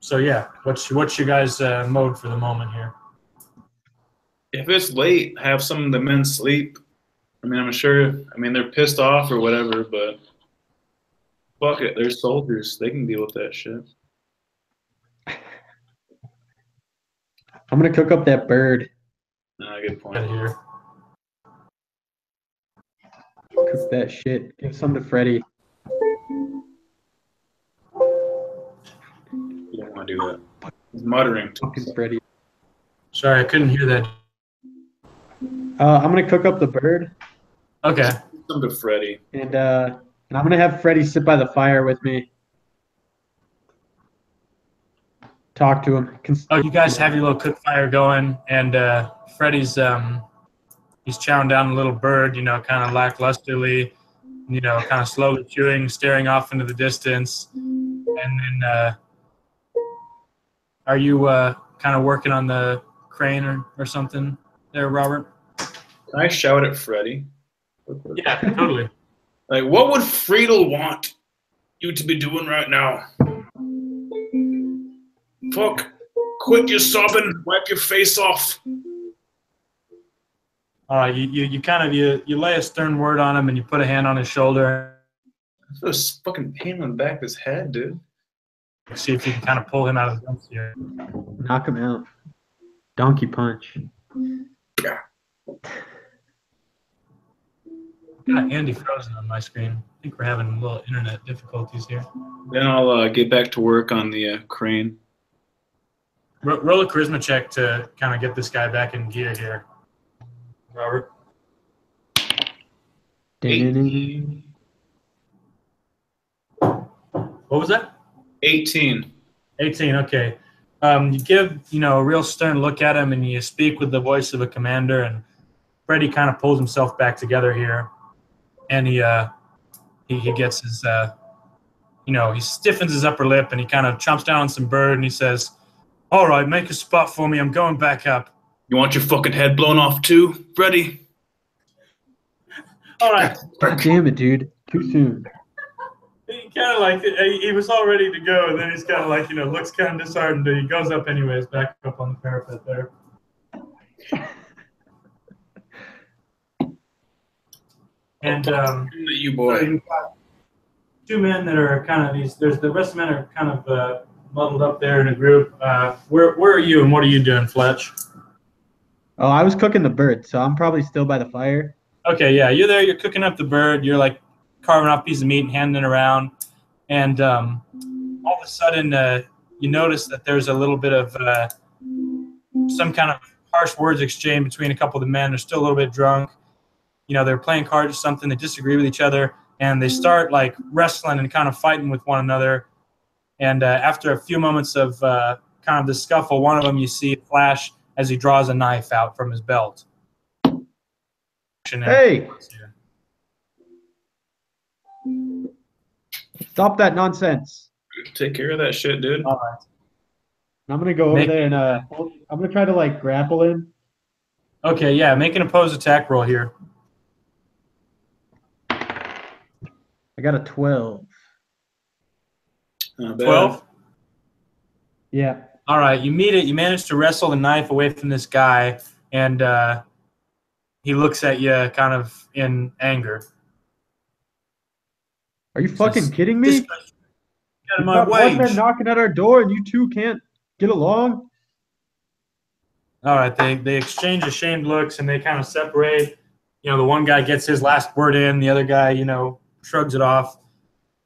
so yeah, what's your guys' mode for the moment here? If it's late, have some of the men sleep. I mean, I'm sure. I mean, they're pissed off or whatever, but fuck it, they're soldiers. They can deal with that shit. I'm gonna cook up that bird. Good point. Here. Cook that shit. Give some to Freddy. You don't want to do that. He's muttering. Fucking Freddy. Sorry, I couldn't hear that. I'm gonna cook up the bird. Okay. Some to Freddy. And I'm gonna have Freddy sit by the fire with me. Talk to him. Oh, you guys have your little cook fire going, and Freddy's he's chowing down a little bird, kind of lacklusterly, kind of slowly chewing, staring off into the distance. And then, are you kind of working on the crane or something there, Robert? Can I shout at Freddy? Yeah, totally. Like, what would Friedel want you to be doing right now? Fuck. Quit your sobbing. Wipe your face off. You kind of you lay a stern word on him and you put a hand on his shoulder. I feel a fucking pain on the back of his head, dude. See if you can kind of pull him out of the dumps here. Knock him out. Donkey punch. Yeah. Got Andy frozen on my screen. I think we're having a little internet difficulties here. Then I'll get back to work on the crane. Roll a charisma check to kind of get this guy back in gear here, Robert. 18. What was that? 18. 18, okay. You give, a real stern look at him, and you speak with the voice of a commander, and Freddy kind of pulls himself back together here, and he gets his, he stiffens his upper lip, and he kind of chomps down on some bird, and he says, "All right, make a spot for me. I'm going back up." You want your fucking head blown off too, Freddy? All right. God damn it, dude. Too soon. He kind of like, he was all ready to go, and then he's kind of like, looks kind of disheartened, but he goes up anyways, back up on the parapet there. And you boy. you've got two men that are kind of the rest of the men are kind of muddled up there in a group. Where are you, and what are you doing, Fletch? Oh, I was cooking the bird, so I'm probably still by the fire. Okay, yeah, you're there. You're cooking up the bird. You're like carving off a piece of meat and handing it around. And all of a sudden, you notice that there's a little bit of some kind of harsh words exchange between a couple of the men. They're still a little bit drunk. They're playing cards or something. They disagree with each other, and they start like wrestling and kind of fighting with one another. And after a few moments of kind of the scuffle, one of them you see flash as he draws a knife out from his belt. Hey! Stop that nonsense. Take care of that shit, dude. All right. I'm gonna go over there and I'm gonna try to like grapple him. Okay, yeah, make an opposed attack roll here. I got a 12. 12? Yeah. All right, you meet it. You manage to wrestle the knife away from this guy, and he looks at you kind of in anger. Are you fucking kidding me? Get out of my way. One man knocking at our door, and you two can't get along. All right, they exchange ashamed looks, and they kind of separate. The one guy gets his last word in, the other guy, shrugs it off.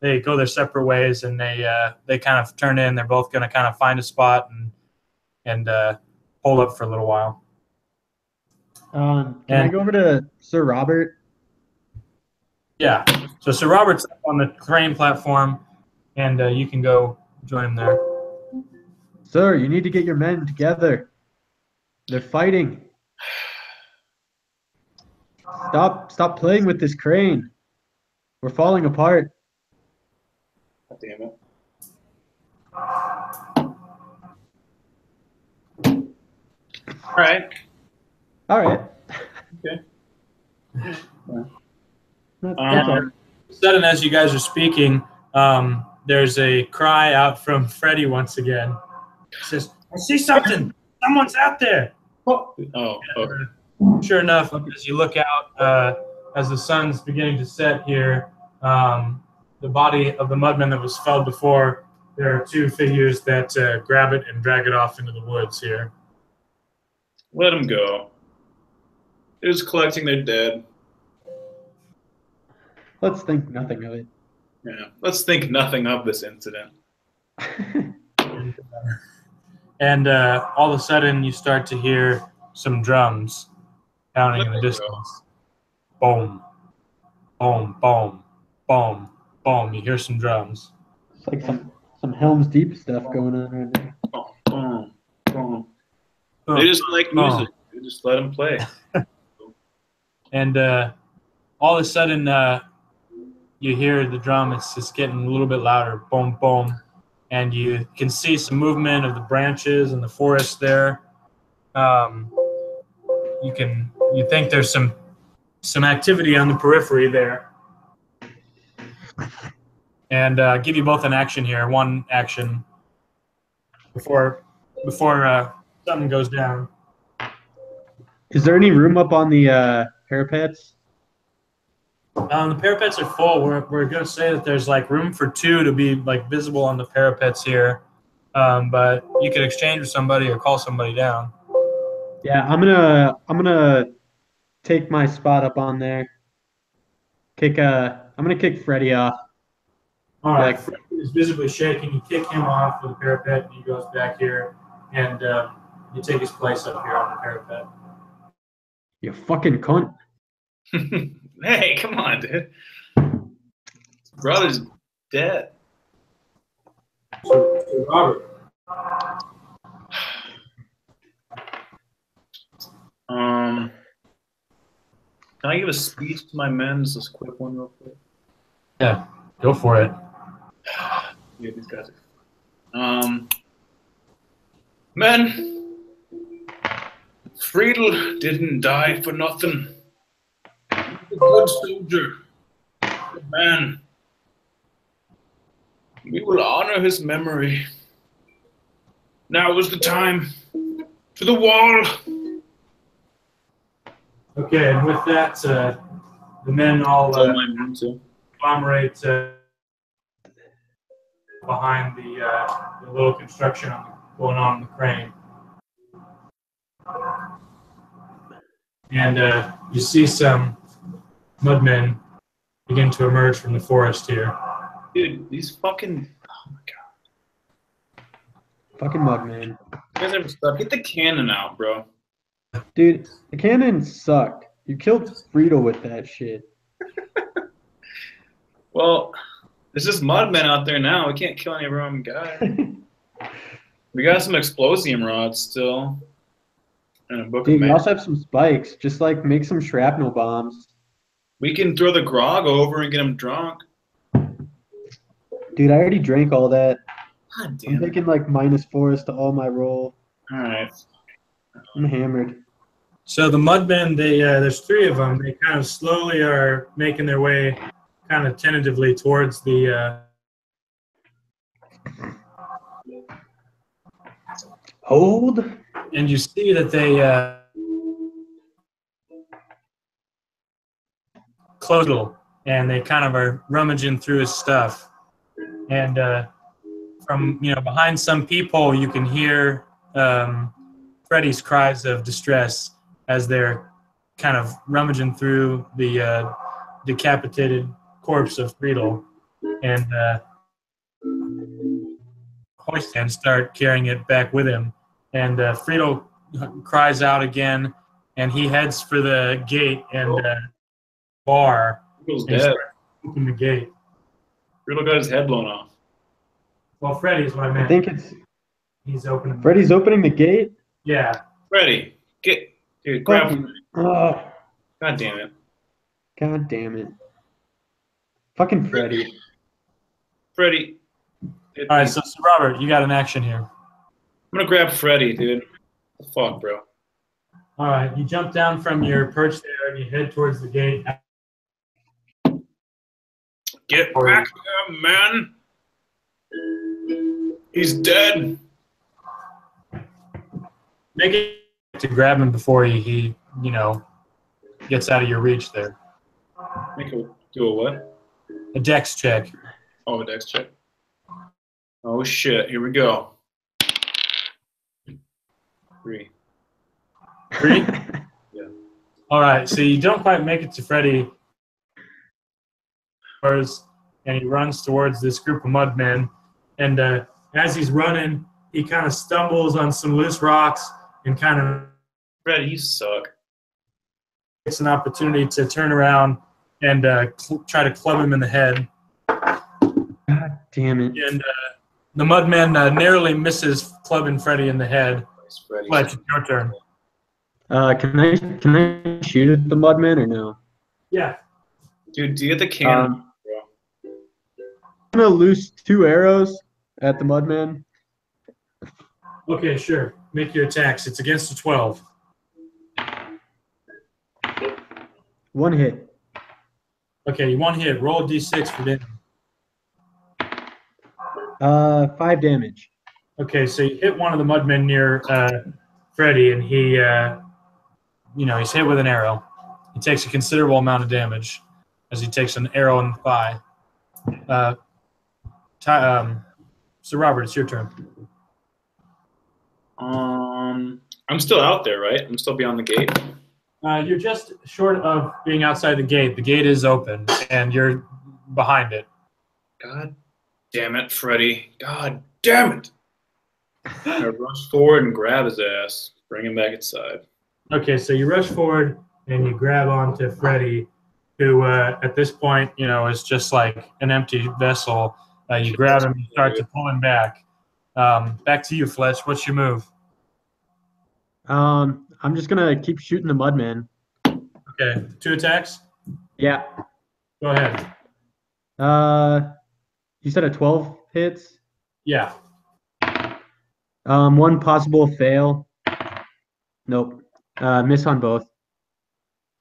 They go their separate ways, and they kind of turn in. They're both going to kind of find a spot and hold up for a little while. Can I go over to Sir Robert? Yeah. So Sir Robert's up on the crane platform, and you can go join him there. Sir, you need to get your men together. They're fighting. Stop playing with this crane. We're falling apart. God damn it. All right. Okay. Okay. Sudden, as you guys are speaking, there's a cry out from Freddy once again. He says, "I see something. Someone's out there." Sure enough, as you look out, as the sun's beginning to set here, the body of the mudman that was felled before, there are two figures that grab it and drag it off into the woods here. Let them go. They're just collecting their dead. Let's think nothing of it. Yeah. Let's think nothing of this incident. And all of a sudden, you start to hear some drums pounding in the distance. Boom, boom, boom, boom, boom. You hear some drums. It's like some Helm's Deep stuff going on right now. Boom, boom, boom. They just like music. They just let them play. And all of a sudden, you hear the drum. It's just getting a little bit louder. Boom, boom. And you can see some movement of the branches in the forest there. You think there's some activity on the periphery there. And give you both an action here. One action before something goes down. Is there any room up on the parapets? The parapets are full. We're going to say that there's like room for two to be like visible on the parapets here. But you could exchange with somebody or call somebody down. Yeah, I'm gonna take my spot up on there. I'm gonna kick Freddy off. All right. Freddy is visibly shaking. You kick him off of the parapet, and he goes back here, and you take his place up here on the parapet. You fucking cunt. Hey, come on, dude. Brother's dead. So Robert. Can I give a speech to my men? Just a quick one, real quick. Yeah, go for it. Yeah, these guys are. Men, Friedel didn't die for nothing. He's a good soldier, good man. We will honor his memory. Now is the time. To the wall. Okay, and with that, the men all conglomerate behind the little construction going on in the crane. And you see some mudmen begin to emerge from the forest here. Dude, these fucking... Oh my god. Fucking mudman. You guys ever stop? Get the cannon out, bro. Dude, the cannon sucked. You killed Friedel with that shit. Well, there's just mudmen out there now. We can't kill any of our own guys. We got some explosium rods still. And a book Dude, of we man. also have some spikes. Just like make some shrapnel bombs. We can throw the grog over and get them drunk. Dude, I already drank all that. God I'm damn it. taking like -4 to all my roll. Alright. I'm hammered. So the mudmen, there's 3 of them. They kind of slowly are making their way, kind of tentatively towards the. Hold. And you see that they close, and they kind of are rummaging through his stuff. And from behind some people, you can hear Freddy's cries of distress as they're kind of rummaging through the decapitated corpse of Friedel, and hoist and start carrying it back with him. And Friedel cries out again, and he heads for the gate and bar. Friedle's And dead. open the gate. Friedel got his head blown off. Well, Freddy is what I meant. I think it's He's opening. Freddy's opening the gate. Yeah. Freddy, dude, grab Fucking, him. oh, God damn it. god damn it. Fucking Freddy. Freddy. All right, so Robert, you got an action here. I'm gonna grab Freddy, dude. What the fuck, bro? All right, you jump down from your perch there and you head towards the gate. Get back here, man. He's dead. Make it to grab him before he gets out of your reach there. Do a what? A dex check. Oh, a dex check. Oh shit! Here we go. 3. 3? Yeah. All right, so you don't quite make it to Freddy, and he runs towards this group of mudmen. And as he's running, he kind of stumbles on some loose rocks and kind of Freddy, you suck. gets an opportunity to turn around and try to club him in the head. God damn it. And the mudman narrowly misses clubbing Freddy in the head. Freddy. Fletch, it's your turn. Can I shoot at the mudman or no? Yeah. Dude, do you get the cannon? I'm gonna loose 2 arrows at the mudman. Okay, sure. Make your attacks. It's against a 12. 1 hit. Okay, you 1 hit. Roll a d6 for damage. 5 damage. Okay, so you hit one of the mudmen near Freddy, and he, he's hit with an arrow. He takes a considerable amount of damage as he takes an arrow in the thigh. So Robert, it's your turn. I'm still out there, right? I'm still beyond the gate. You're just short of being outside the gate. The gate is open, and you're behind it. God damn it, Freddy. God damn it. I rush forward and grab his ass. Bring him back inside. Okay, so you rush forward, and you grab onto Freddy, who at this point, is just like an empty vessel. You grab him, you start to pull him back. Back to you, Fletch. What's your move? I'm just gonna keep shooting the Mudman. Okay, 2 attacks. Yeah. Go ahead. You said a 12 hits. Yeah. One possible fail. Nope. Miss on both.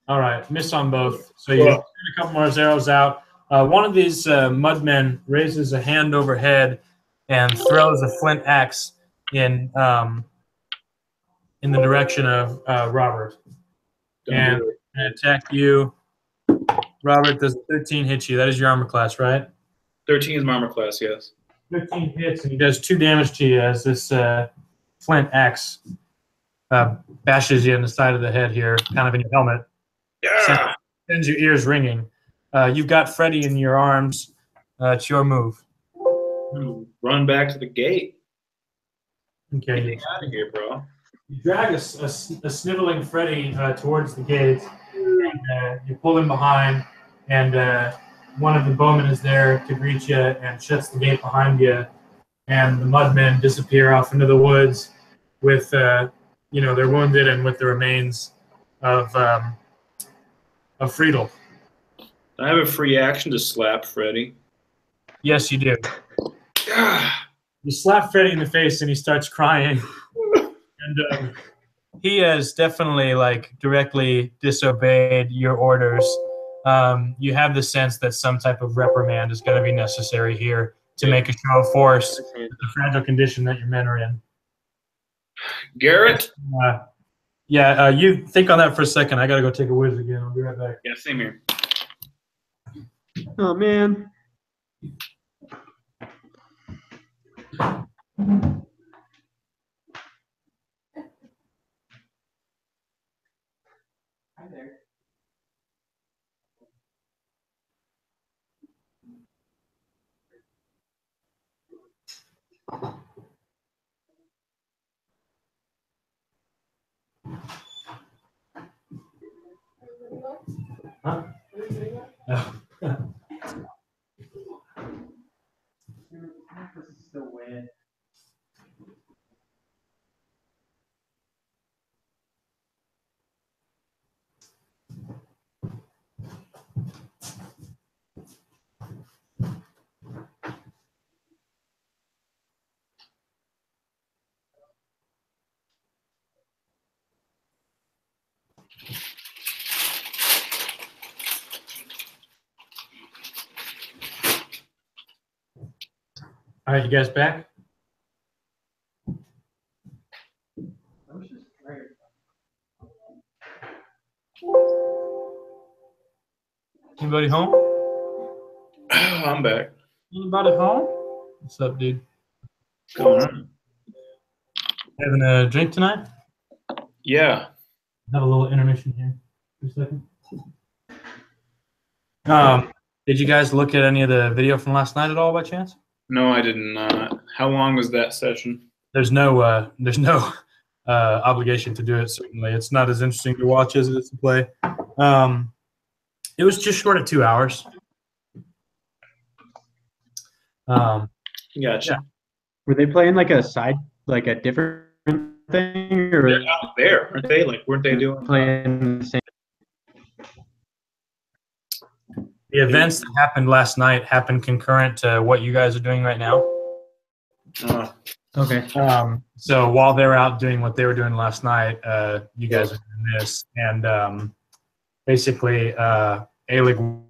All right, miss on both. So you shoot a couple more arrows out. One of these mudmen raises a hand overhead and throws a flint axe in the direction of Robert. And attack you. Robert, does 13 hit you? That is your armor class, right? 13 is my armor class, yes. 15 hits, and he does 2 damage to you as this flint axe bashes you in the side of the head here, kind of in your helmet. Yeah. Sends your ears ringing. You've got Freddy in your arms. It's your move. Run back to the gate. Okay. Get out of here, bro. You drag a sniveling Freddy towards the gate, and you pull him behind, and one of the bowmen is there to greet you and shuts the gate behind you, and the mudmen disappear off into the woods with, they're wounded and with the remains of Friedel. I have a free action to slap Freddy. Yes, you do. You slap Freddy in the face and he starts crying. And he has definitely directly disobeyed your orders. You have the sense that some type of reprimand is going to be necessary here to make a show of force in the fragile condition that your men are in. Garrett? You think on that for a second. I got to go take a whiz again. I'll be right back. Yeah, same here. Oh, man. Hi there. Huh? This is so weird. All right, you guys back? That was just great. Anybody home? I'm back. Anybody home? What's up, dude? What's going on? Having a drink tonight? Yeah. Have a little intermission here for a second. Did you guys look at any of the video from last night at all by chance? No, I did not. How long was that session? There's no obligation to do it. Certainly, it's not as interesting to watch as it is to play. It was just short of 2 hours. Gotcha. Yeah. Were they playing like a different thing, or They're out there, aren't they? Weren't they doing? playing the same? The events that happened last night happened concurrent to what you guys are doing right now. Okay. So while they're out doing what they were doing last night, you guys are doing this, and basically, Eilig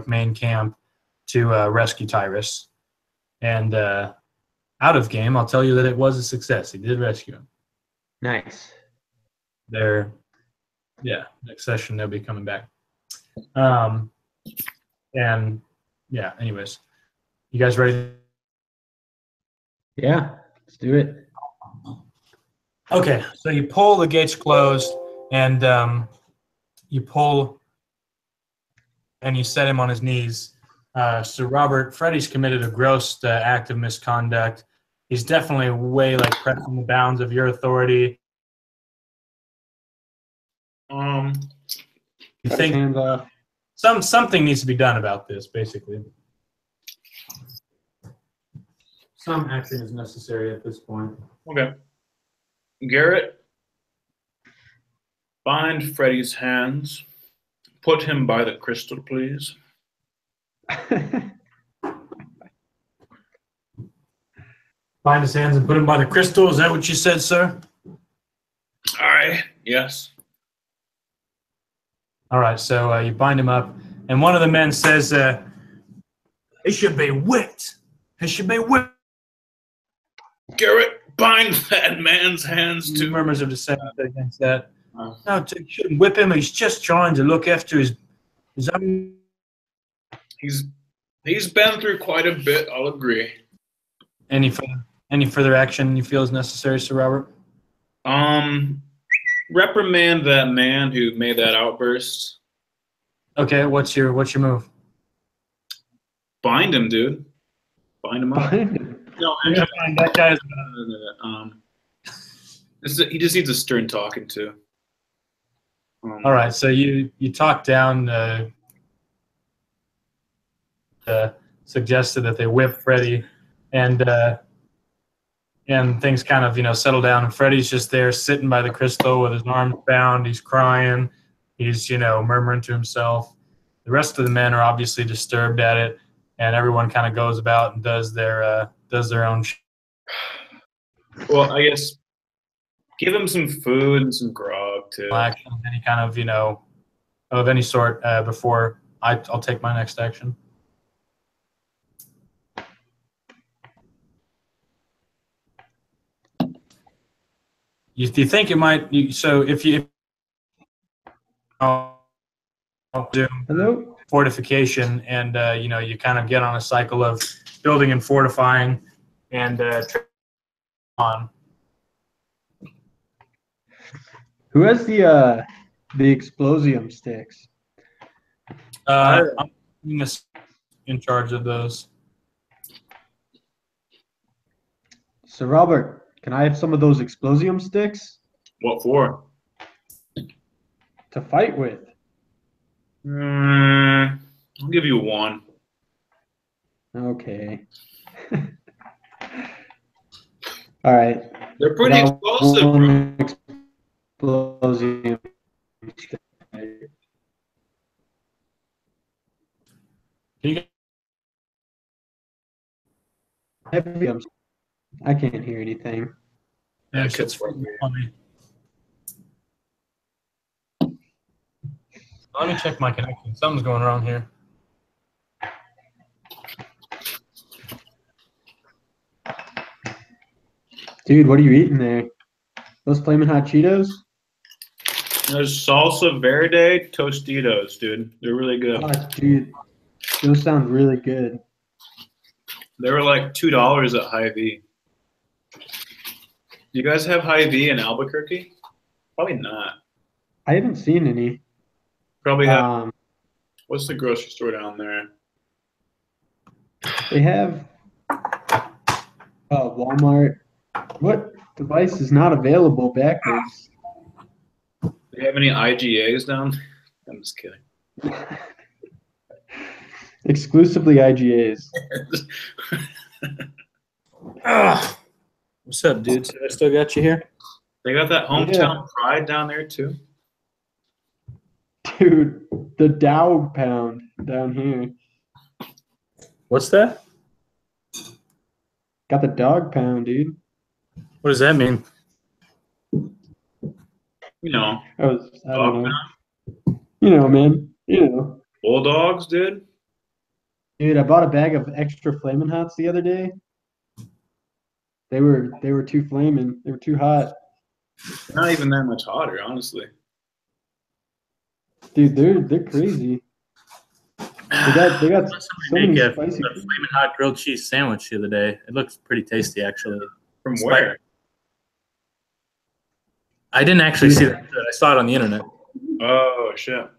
main camp to rescue Tyrus, and out of game, I'll tell you that it was a success. He did rescue him. Nice. Next session they'll be coming back. Anyways, you guys ready? Yeah, let's do it. Okay, so you pull the gates closed, and you pull, and you set him on his knees. So Robert, Freddy's committed a gross act of misconduct. He's definitely way pressing the bounds of your authority. You Cut his think hands off. something needs to be done about this, basically. Some action is necessary at this point. Okay. Garrett, bind Freddy's hands. Put him by the crystal, please. Bind his hands and put him by the crystal. Is that what you said, sir? All right. Yes. All right, so you bind him up, and one of the men says, he should be whipped. He should be whipped. Garrett, bind that man's hands Two too. murmurs of dissent against that. No, you shouldn't whip him. He's just trying to look after his own. He's been through quite a bit, I'll agree. Any further action you feel is necessary, Sir Robert? Reprimand that man who made that outburst. Okay, what's your move? Bind him, dude. Bind him up. Bind him. No, That guy's he just needs a stern talking to. all right. So you talk down, suggested that they whip Freddy, and things kind of settle down. And Freddy's just there sitting by the crystal with his arms bound. He's crying. He's murmuring to himself. The rest of the men are obviously disturbed at it, and everyone kind of goes about and does their own. Well, I guess give him some food and some grog too. Action, any kind of of any sort before I'll take my next action. You think it might? So if you do Hello? fortification, and you kind of get on a cycle of building and fortifying, and on. Who has the explosium sticks? I'm in charge of those. So Robert, can I have some of those explosium sticks What for? to fight with? I'll give you one. Okay. All right. They're pretty Got explosive, bro. one explosium stick. Can you I can't hear anything. Yeah, That it's could work. funny. Let me check my connection. Something's going wrong here. Dude, what are you eating there? Those flaming hot Cheetos? There's salsa verde Tostitos, dude. They're really good. Oh, dude, those sound really good. They were like $2 at Hy-Vee. Do you guys have Hy-Vee in Albuquerque? Probably not. I haven't seen any. Probably have. What's the grocery store down there? They have Walmart. What device is not available backwards? Do you have any IGAs down? I'm just kidding. Exclusively IGAs. What's up, dudes? I still got you here? They got that hometown pride down there too. Dude, the dog pound down here. What's that? Got the dog pound, dude. What does that mean? You know, I don't dog know. pound. You know, man. You know. Bulldogs, dude. Dude, I bought a bag of extra Flamin' Hots the other day. They were too flaming. They were too hot. Not even that much hotter, honestly. Dude, they're crazy. They got so many Make a spicy. flaming hot grilled cheese sandwich the other day. It looks pretty tasty, actually. From where? I didn't actually see that. I saw it on the internet. Oh shit.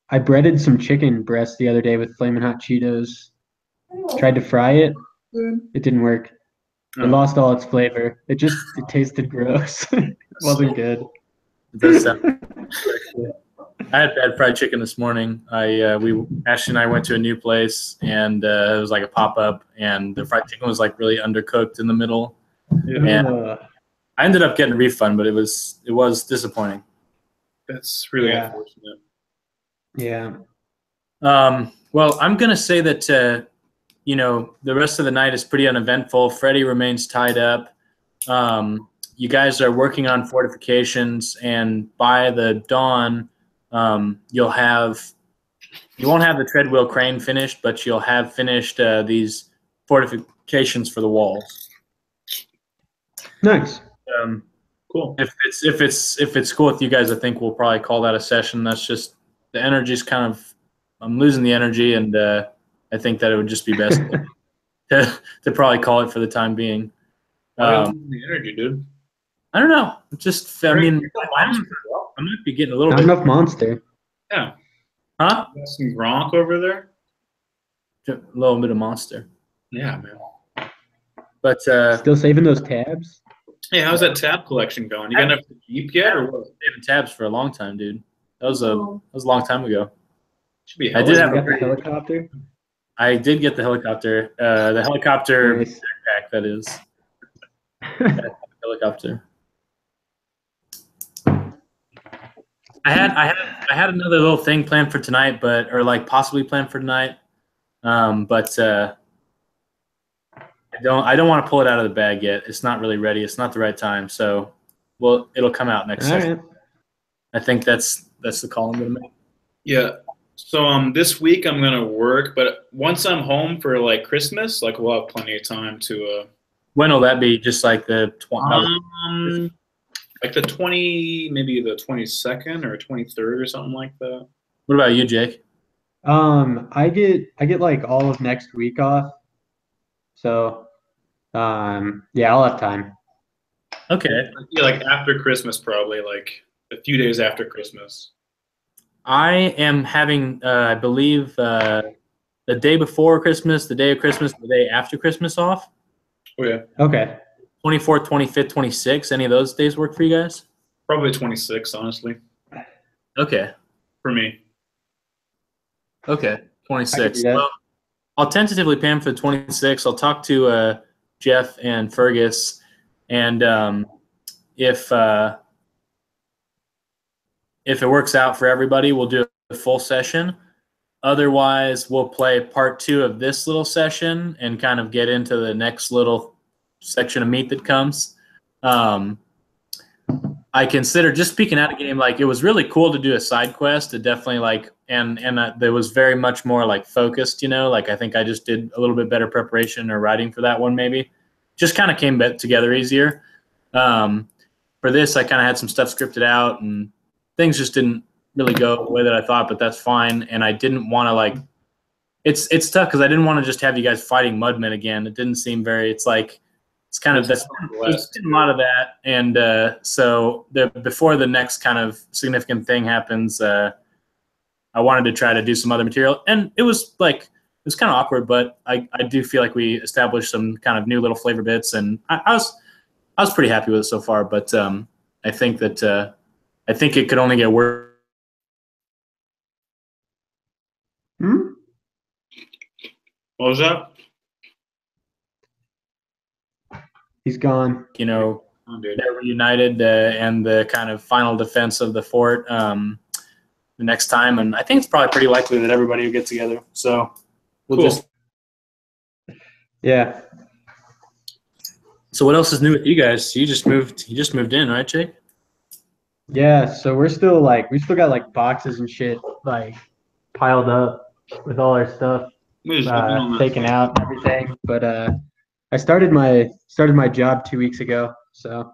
I breaded some chicken breast the other day with Flamin' Hot Cheetos. Tried to fry it. It didn't work. It lost all its flavor. It tasted gross. It wasn't good. It does sound. I had bad fried chicken this morning. Ashley and I went to a new place, and it was like a pop up, and the fried chicken was like really undercooked in the middle. And I ended up getting a refund, but it was disappointing. That's really unfortunate. Yeah. Well, I'm gonna say that the rest of the night is pretty uneventful. Freddie remains tied up. You guys are working on fortifications, and by the dawn, you won't have the treadwheel crane finished, but you'll have finished these fortifications for the walls. Nice. Cool. If it's cool with you guys, I think we'll probably call that a session. That's just the energy's kind of, I'm losing the energy, and I think that it would just be best to probably call it for the time being. The energy, dude. I don't know. Just I might be getting a little Not bit enough monster. Yeah. Huh? You got some Gronk over there? A little bit of monster. Yeah, man. But Still saving those tabs? Hey, how's that tab collection going? You got enough to keep yet, or what? Saving tabs for a long time, dude. That was a long time ago. Should be. I did have the helicopter. I did get the helicopter. The helicopter Nice. backpack, that is. Helicopter. I had another little thing planned for tonight, possibly planned for tonight, but I don't want to pull it out of the bag yet. It's not really ready. It's not the right time. So, it'll come out next session. Right. I think that's the call I'm gonna make. Yeah. So this week I'm gonna work, but once I'm home for like Christmas, like we'll have plenty of time to. When will that be? Just like the 20. Like the 20, maybe the 22nd or 23rd or something like that. What about you, Jake? I get like all of next week off. So, yeah, I'll have time. Okay. Yeah, like after Christmas, probably like a few days after Christmas. I am having, I believe, the day before Christmas, the day of Christmas, the day after Christmas off. Oh yeah. Okay. 24th, 25th, 26th. Any of those days work for you guys? Probably 26, honestly. Okay. For me. Okay. 26. Well, I'll tentatively plan for the 26th. I'll talk to Jeff and Fergus, and if it works out for everybody, we'll do a full session. Otherwise, we'll play part 2 of this little session and kind of get into the next little section of meat that comes. I consider, just speaking out of game, like it was really cool to do a side quest. It definitely and there was very much more like focused, like I think I just did a little bit better preparation or writing for that one, maybe. Just kind of came together easier. For this, I kind of had some stuff scripted out, and things just didn't really go the way that I thought, but that's fine. And I didn't want to it's tough because I didn't want to just have you guys fighting Mudmen again. It didn't seem very, it's kind of, there's a lot of that. And so before the next kind of significant thing happens, I wanted to try to do some other material. And it was kind of awkward, but I do feel like we established some kind of new little flavor bits, and I was pretty happy with it so far. But I think that I think it could only get worse. What was that? He's gone. They're reunited and the kind of final defense of the fort the next time. And I think it's probably pretty likely that everybody will get together. So we'll just. Yeah. So what else is new with you guys? You just moved in, right, Jake? Yeah. So we still got like boxes and shit piled up with all our stuff taken out and everything. But I started my job 2 weeks ago, so